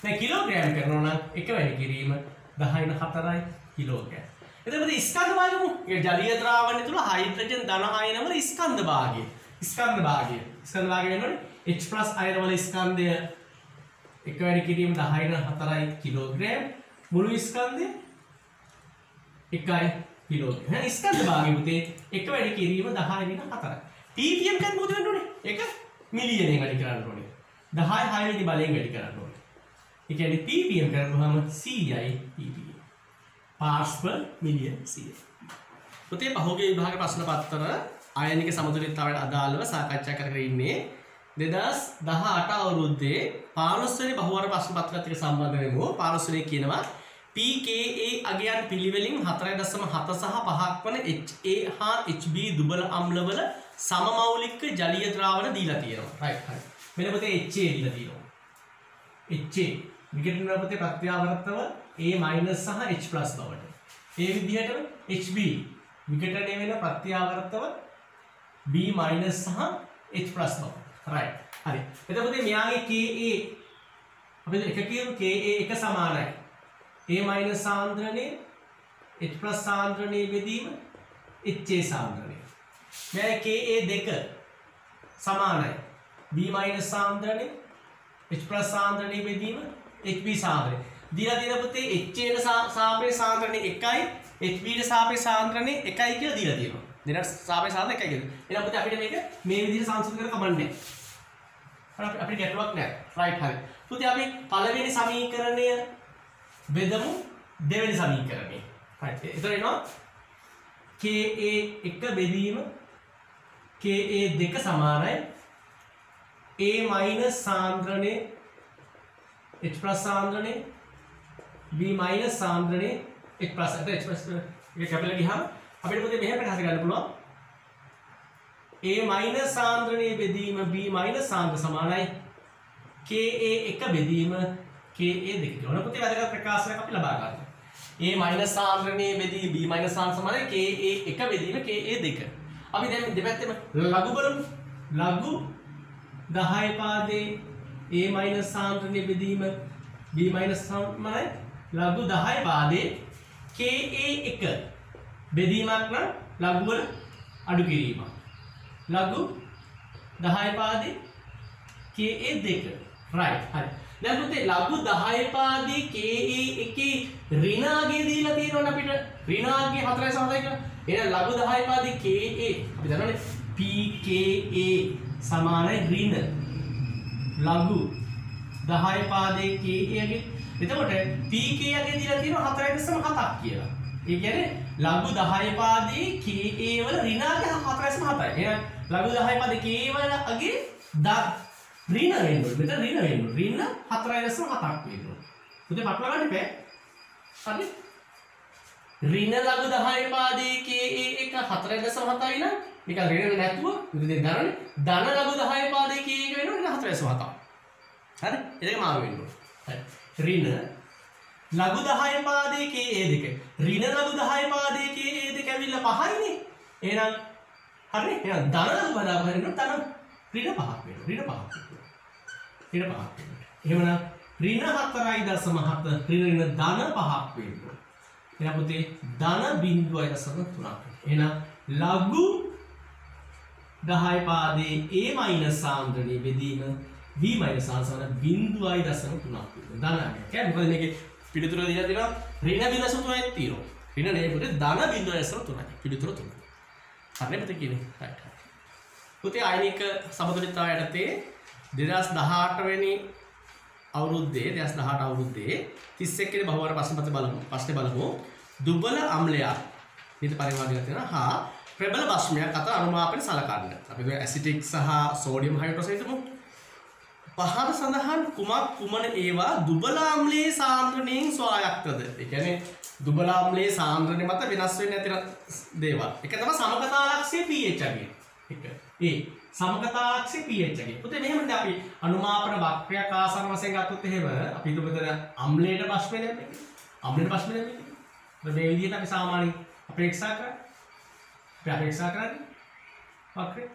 දැන් කිලෝග්‍රෑම් කරනවා නම් එක වැඩි කිරීම 10 වෙන 4යි කිලෝග්‍රෑම්. එතකොට ස්කන්ධ භාගයමු. ඒ ජලීය ද්‍රාවණය තුල හයිඩ්‍රජන් ධන අයන වල ස්කන්ධ භාගය වෙනවනේ H+ අයන වල ස්කන්ධය එක වැඩි කිරීම 10^4යි කිලෝග්‍රෑම්. මුළු ස්කන්ධය 1යි කිලෝග්‍රෑම්. එහෙනම් ස්කන්ධ භාගය පුතේ එක වැඩි කිරීම 10^4යි. ppm කියන්නේ මොකද වෙන්න ඕනේ? ඒක මිලියනෙන් වැඩි කරන්න ඕනේ. 10 6 වෙනි බලයෙන් වැඩි කරන්න ඕනේ. ඒ කියන්නේ ppm කරනවාම 100යි ppm. parts per million CA. පුතේ පහුගිය විභාග ප්‍රශ්න පත්‍ර ආයනික සමතුලිතතාවයට අදාළව සාකච්ඡා කරගෙන ඉන්නේ 2018 අවුරුද්දේ 15 වෙනි බහුවර ප්‍රශ්න පත්‍රයත් එක්ක සම්බන්ධ වෙමු. 15 වෙනි කියනවා pKa අගයන් පිළිවෙලින් 4.7 සහ 5ක් වන HA හා HB දුබල අම්ලවල සමමෞලික ජලීය ද්‍රාවණ දීලා තියෙනවා. රයිට් හරි. මෙන්න පුතේ HA දීලා තියෙනවා. HA විකටන පුතේ ප්‍රත්‍යාවර්තව A- සහ H+ බවට. ඒ විදිහටම HB විකටණය වෙන ප්‍රත්‍යාවර්තව B- සහ H+ බවට. රයිට්. හරි. එතකොට මෙයාගේ Ka අපි එක කියමු Ka එක සමානයි. A- සාන්ද්‍රණය H+ සාන්ද්‍රණය බෙදීම HA සාන්ද්‍රණය. මෙයාගේ Ka දෙක සමානයි. B- සාන්ද්‍රණය H+ සාන්ද්‍රණය බෙදීම HB සාන්ද්‍රණය. දීලා තියෙන පුතේ HA ට සාපේක්ෂ සාන්ද්‍රණය 1යි HB ට සාපේක්ෂ සාන්ද්‍රණය 1යි කියලා දීලා තියෙනවා. දෙන්නට සාපේක්ෂ සාන්ද්‍රණය 1යි කියලා. එහෙනම් පුතේ අපිට මේක මේ විදිහට සංසුද්ධ කර කමන්නේ. අපිට ගැටලුවක් නැහැ. රයිට් හරි. පුතේ අපි පළවෙනි සමීකරණය බෙදමු දෙවෙනි සමීකරණය. රයිට්. ඒතර එනවා Ka 1 බෙදීම Ka 2 සමානයි A- සාන්ද්‍රණය H+ සාන්ද්‍රණය B- සාන්ද්‍රණය H+. H+ එක කැපිලා ගියාම අපිට පුතේ මෙහෙම ප්‍රකාශ කරන්න පුළුවන් A- සාන්ද්‍රණය බෙදීම B- සාන්ද්‍ර සමානයි Ka 1 බෙදීම Ka 2 කියලා. ඔන්න පුතේ වැදගත් ප්‍රකාශයක් අපි ලබා ගන්නවා. A- සාන්ද්‍රණය බෙදීම B- සාන්ද්‍ර සමානයි Ka 1 බෙදීම Ka 2. අපි දැන් දෙපැත්තෙම ලඝු බලමු. ලඝු 10 පාදේ A- සාන්ද්‍රණය බෙදීම B- සමානයි ලඝු 10 පාදේ Ka 1 බෙදීමක් නම් ලඝු වල අඩු කිරීමක්. ලඝු 10 පාදේ Ka 2. රයිට් හරි. දැන් පුතේ ලඝු 10 පාදේ Ka 1 ඍණාගය දීලා තියෙනවනේ අපිට. ඍණාගය 4යි සමතයි කියලා. එහෙනම් ලඝු 10 පාදේ Ka අපි දන්නවනේ pKa සමානයි ඍණ ලඝු 10 පාදයේ Ka ගේ එතකොට pK යගේ දීලා තියෙනවා 4.7ක් කියලා. ඒ කියන්නේ ලඝු 10 පාදයේ Ka වල ඍණාගේ 4.7යි. එහෙනම් ලඝු 10 පාදයේ Ka වල අගේ ඍණ වෙන්න ඕනේ. මෙතන ඍණ වෙන්න ඕනේ. ඍණ 4.7ක් වෙන්න ඕනේ. පුතේ පටල ගන්න බෑ. හරි. ඍණ ලඝු 10 පාදයේ Ka එක 4.7යි නම් මේක ඍණ නැතුව ඉතින් දරන්නේ ධන ලඝු 10 පාදයේ Ka එක වෙනවා 4.7ක්. හරි. ඒක මාරු වෙන්න ඕනේ. හරි. ඍණ ලඝු 10 පාදයේ Ka දෙක. ඍණ ලඝු 10 පාදයේ Ka දෙක ඇවිල්ලා 5යිනේ. එහෙනම් හරි. එහෙනම් ධන ලඝු බදාපහ වෙනවා ධන ඍණ 5ක් වෙනවා. ඍණ 5ක් වෙනවා. ඍණ 5ක් වෙනවා. එහෙමනම් ඍණ 4.7 ඍණ ධන 5ක් වෙනවා. එහෙනම් පුතේ ධන 0.3ක්. එහෙනම් ලඝු 10 පාදයේ A- සාන්ද්‍රණයේ බෙදීම V- සාන්ද්‍රණ 0.3ක් වෙනවා. ධනය. කියන්නේ මොකද මේකේ පිළිතුර දීලා තියෙනවා ඍණ 0.3ක් තියෙනවා. ඍණ නේ පුතේ ධන 0.3යි. පිළිතුර 3. හරිද පුතේ කියන්නේ? right. පුතේ ආයනික සමතුලිතතාවය යටතේ 2018 වෙනි අවුරුද්දේ 2018 අවුරුද්දේ 31 වෙනි බහුවර ප්‍රශ්නේ බලමු. දුබල අම්ලයක් නීති පරිමාණයක් තියෙනවා හා ප්‍රබල බස්මයක් අතර අනුමාපන සලකන්න. අපි දුක ඇසිටික් සහ සෝඩියම් හයිඩ්‍රොක්සයිඩ් තුමු. පහත සඳහන් කුමන ඒවා දුබල අම්ලයේ සාන්ද්‍රණයෙන් ස්වායත්තද? ඒ කියන්නේ දුබල අම්ලයේ සාන්ද්‍රණය මත වෙනස් වෙන්නේ නැති දේවල්. ඒක තමයි සමකතාලක්ෂය pH අගේ. එක. ඒ සමකතාලක්ෂය pH අගේ. පුතේ මෙහෙමද අපි අනුමාපන වක්‍රයක් ආසන්න වශයෙන් ගත්තොත් එහෙම අපි හිතමු මෙතන අම්ලයට බස්මය දැම්මේ. අම්ලයට බස්මය දැම්මේ. මේ විදිහට අපි සාමාන්‍යයෙන් අපේක්ෂා කරන්නේ. අපි අපේක්ෂා කරන්නේ වක්‍රය.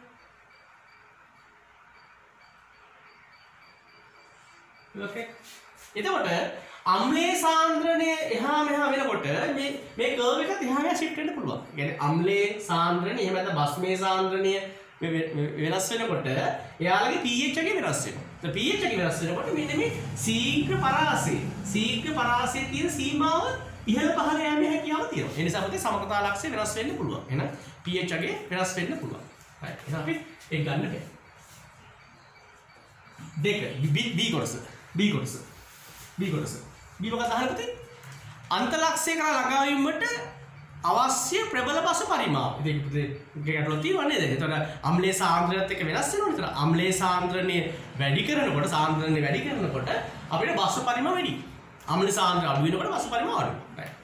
okay. එතකොට අම්ලයේ සාන්ද්‍රණය එහා මෙහා වෙනකොට මේ කර්ව් එකත් එහා මෙහා shift වෙන්න පුළුවන්. ඒ කියන්නේ අම්ලයේ සාන්ද්‍රණය එහෙම නැත්නම් බස්මයේ සාන්ද්‍රණය වෙනස් වෙනකොට එයාලගේ pH එකේ වෙනස් වෙනවා. ඒ pH එකේ වෙනස් වෙනකොට මෙන්න මේ ශීඝ්‍ර පරාසයේ තියෙන සීමාව ඉහළ පහළ යෑමේ හැකියාව තියෙනවා. ඒ නිසා අපිට සමකතාලක්ෂය වෙනස් වෙන්න පුළුවන්. එහෙනම් pH එකේ වෙනස් වෙන්න පුළුවන්. right. එහෙනම් අපි ඒක ගන්න බෑ. දෙක B කොටස. B කොටස මොකක්ද අහලා පුතේ? අන්තලක්ෂය කරා ළඟා වීමට අවශ්‍ය ප්‍රබල බස පරිමාව. ඉතින් පුතේ ගැටලුවක් තියෙනව නේද? එතකොට අම්ලයේ සාන්ද්‍රණයත් එක්ක වෙනස් වෙනවනේ. එතකොට අම්ලයේ සාන්ද්‍රණය වැඩි කරනකොට අපිට බස පරිමාව වැඩි. අම්ල සාන්ද්‍රණය අඩු වෙනකොට බස පරිමාව අඩු වෙනවා. right.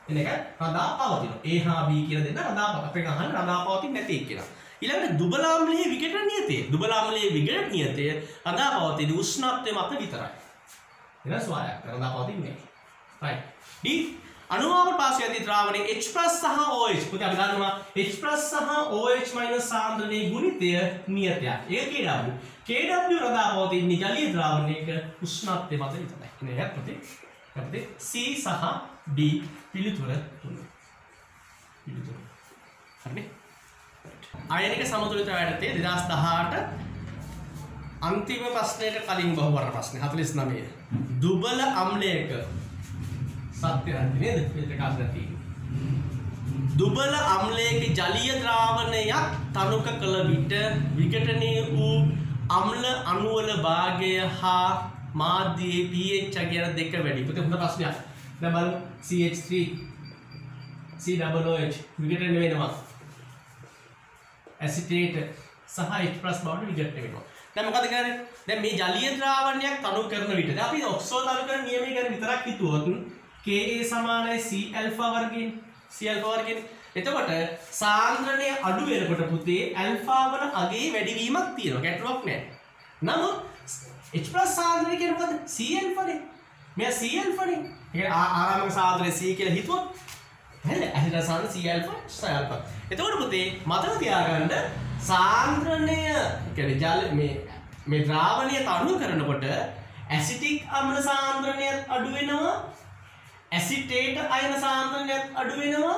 එනක රඳා පවතිනවා. A හා B කියලා දෙන්න රඳා අපේ අහන්න රඳා පවතින්නේ නැති එක්කෙනා. ඊළඟට දුබල අම්ලයේ විඝටන නියතය. දුබල අම්ලයේ විඝටන නියතය රඳා පවතින උෂ්ණත්වය මත විතරයි. එන ස්වයං රඳා පවතින්නේ නැහැ. right. D අණුමාපන පාසයේදී ද්‍රාවණයේ H+ සහ OH පුතේ අපි ගන්නවා H+ සහ OH- සාන්ද්‍රණයේ ගුණිතය නියතයක්. ඒක KW රඳා පවතින ජලීය ද්‍රාවණයක උෂ්ණත්වය මත විතරයි. නේ පුතේ. අපිට C සහ D පිළිතුර තුන. පිළිතුර. හරිනේ? ආයනික සමතුලිතතාවය යටතේ 2018 අන්තිම ප්‍රශ්නයට කලින් බහුවර්ණ ප්‍රශ්නේ 49 දුබල අම්ලයක සත්‍ය නැති නේද? මේක කාටද දුබල අම්ලයක ජලීය ද්‍රාවණයක් තනුක කළ විට විඝටනීය වූ අම්ල අණුවල භාගය හා මාධ්‍යයේ pH අගය දෙක වැඩි. පුතේ හොඳ ප්‍රශ්නයක්. දැන් බලමු CH3 COOH විඝටන වෙනවා. ඇසිටේට සහ H+ බවට විඝටන වෙනවා. දැන් මොකද කරන්නේ? දැන් මේ ජලීය ද්‍රාවණයක් තනු කරන විට දැන් අපි ඔක්සෝ තනු කරන නියමය ගැන විතරක් හිතුවොත් Ka සමානයි C ඇල්ෆා වර්ගයෙන්. එතකොට සාන්ද්‍රණය අඩු වෙනකොට පුතේ ඇල්ෆා වල අගේ වැඩිවීමක් තියෙනවා. ගැටලුවක් නැහැ. නමුත් H+ සාන්ද්‍රණය කියන්නේ මොකද? C ඇල්ෆානේ. මෙයා C ඇල්ෆානේ. ඒ කියන්නේ ආරාමක සාන්ද්‍රණය C කියලා හිතුවොත් හරිද? ඇසිඩ් සාන්ද්‍රණය C ඇල්ෆා C ඇල්ෆා. එතකොට පුතේ මතක තියාගන්න සාන්ද්‍රණය කියන්නේ මේ ද්‍රාවණය තනු කරනකොට ඇසිටික් අම්ල සාන්ද්‍රණයත් අඩු වෙනවා. ඇසිටේට අයන සාන්ද්‍රණයත් අඩු වෙනවා.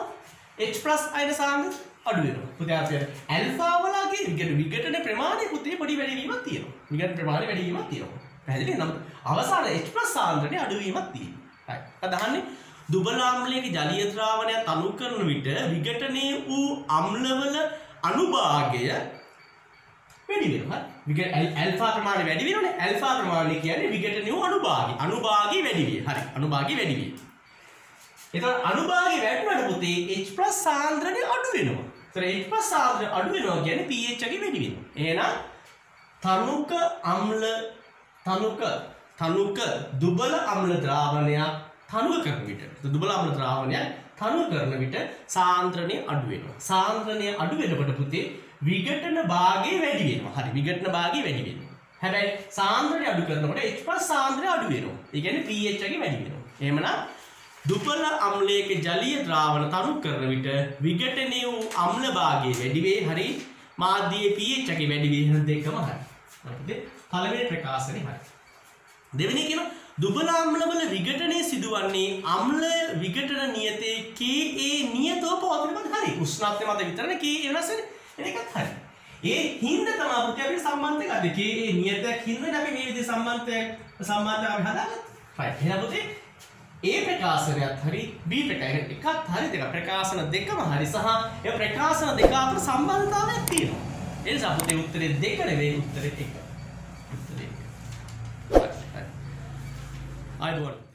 H+ අයන සාන්ද්‍රණය අඩු වෙනවා. පුතේ අපි ඇල්ෆා වලගේ විඝටන ප්‍රමාණය පුතේ පොඩි වැඩිවීමක් තියෙනවා. විඝටන ප්‍රමාණය වැඩිවීමක් තියෙනවා. පැහැදිලිද? නම් අවසාන H+ සාන්ද්‍රණය අඩුවීමක් තියෙනවා. right. අදහන්නේ දුබල අම්ලයක ජලීය ද්‍රාවණය තනු කරන විට විඝටනයේ වූ අම්ලවල අනුභාගය වැඩි වෙනවා. හරි. ඇල්ෆා ප්‍රමාණය වැඩි වෙනවනේ. ඇල්ෆා ප්‍රමාණය කියන්නේ විඝටනීය අනුභාගී. අනුභාගී වැඩි වේ. හරි. අනුභාගී වැඩි වේ. එතකොට අනුභාගී වැඩිවුණාට පුතේ H+ සාන්ද්‍රණය අඩු වෙනවා. ඒතර H+ සාන්ද්‍රණය අඩු වෙනවා කියන්නේ pH එක වැඩි වෙනවා. එහෙනම් තනුක දුබල අම්ල ද්‍රාවණයක් තනුක කරන විට දුබල අම්ල ද්‍රාවණයක් තනුක කරන විට සාන්ද්‍රණය අඩු වෙනවා. සාන්ද්‍රණය අඩු වෙනකොට පුතේ විඝටන භාගය වැඩි වෙනවා. හරි විඝටන භාගය වැඩි වෙනවා. හැබැයි සාන්ද්‍රණය අඩු කරනකොට H+ සාන්ද්‍රණය අඩු වෙනවා. ඒ කියන්නේ pH එක වැඩි වෙනවා. එහෙමනම් දුබල අම්ලයක ජලීය ද්‍රාවණ තනුක කරන විට විඝටනීය වූ අම්ල භාගය වැඩි වේ. හරි මාධ්‍යයේ pH එක වැඩි වේ. එහෙනම් දෙකම හරි. හරිද? පළවෙනි ප්‍රකාශනේ හරි. දෙවෙනි කියන දුබල අම්ලවල විඝටනය සිදුවන්නේ අම්ල විඝටන නියතයේ Ka නියතව පවතින හරි. උෂ්ණත්වය මත විතරනේ Ka වෙනස් වෙන්නේ. ඒකත් හරි. ඒ හින්දා තමයි අපිට අපේ සම්බන්ධය ගන්න. Ka නියතයක් හින්දා අපි මේ විදිහේ සම්බන්ධයක් අපි හදාගත්තා. right. එහෙනම් පුතේ A ප්‍රකාශනයත් හරි B ප්‍රකාශනයත් එකත් හරි දෙක ප්‍රකාශන දෙකම හරි සහ ඒ ප්‍රකාශන දෙක අතර සම්බන්ධතාවයක් තියෙනවා. ඒ නිසා පුතේ උත්තරේ 2 නෙවෙයි උත්තරේ 1. උත්තරේ 1. හරි. I want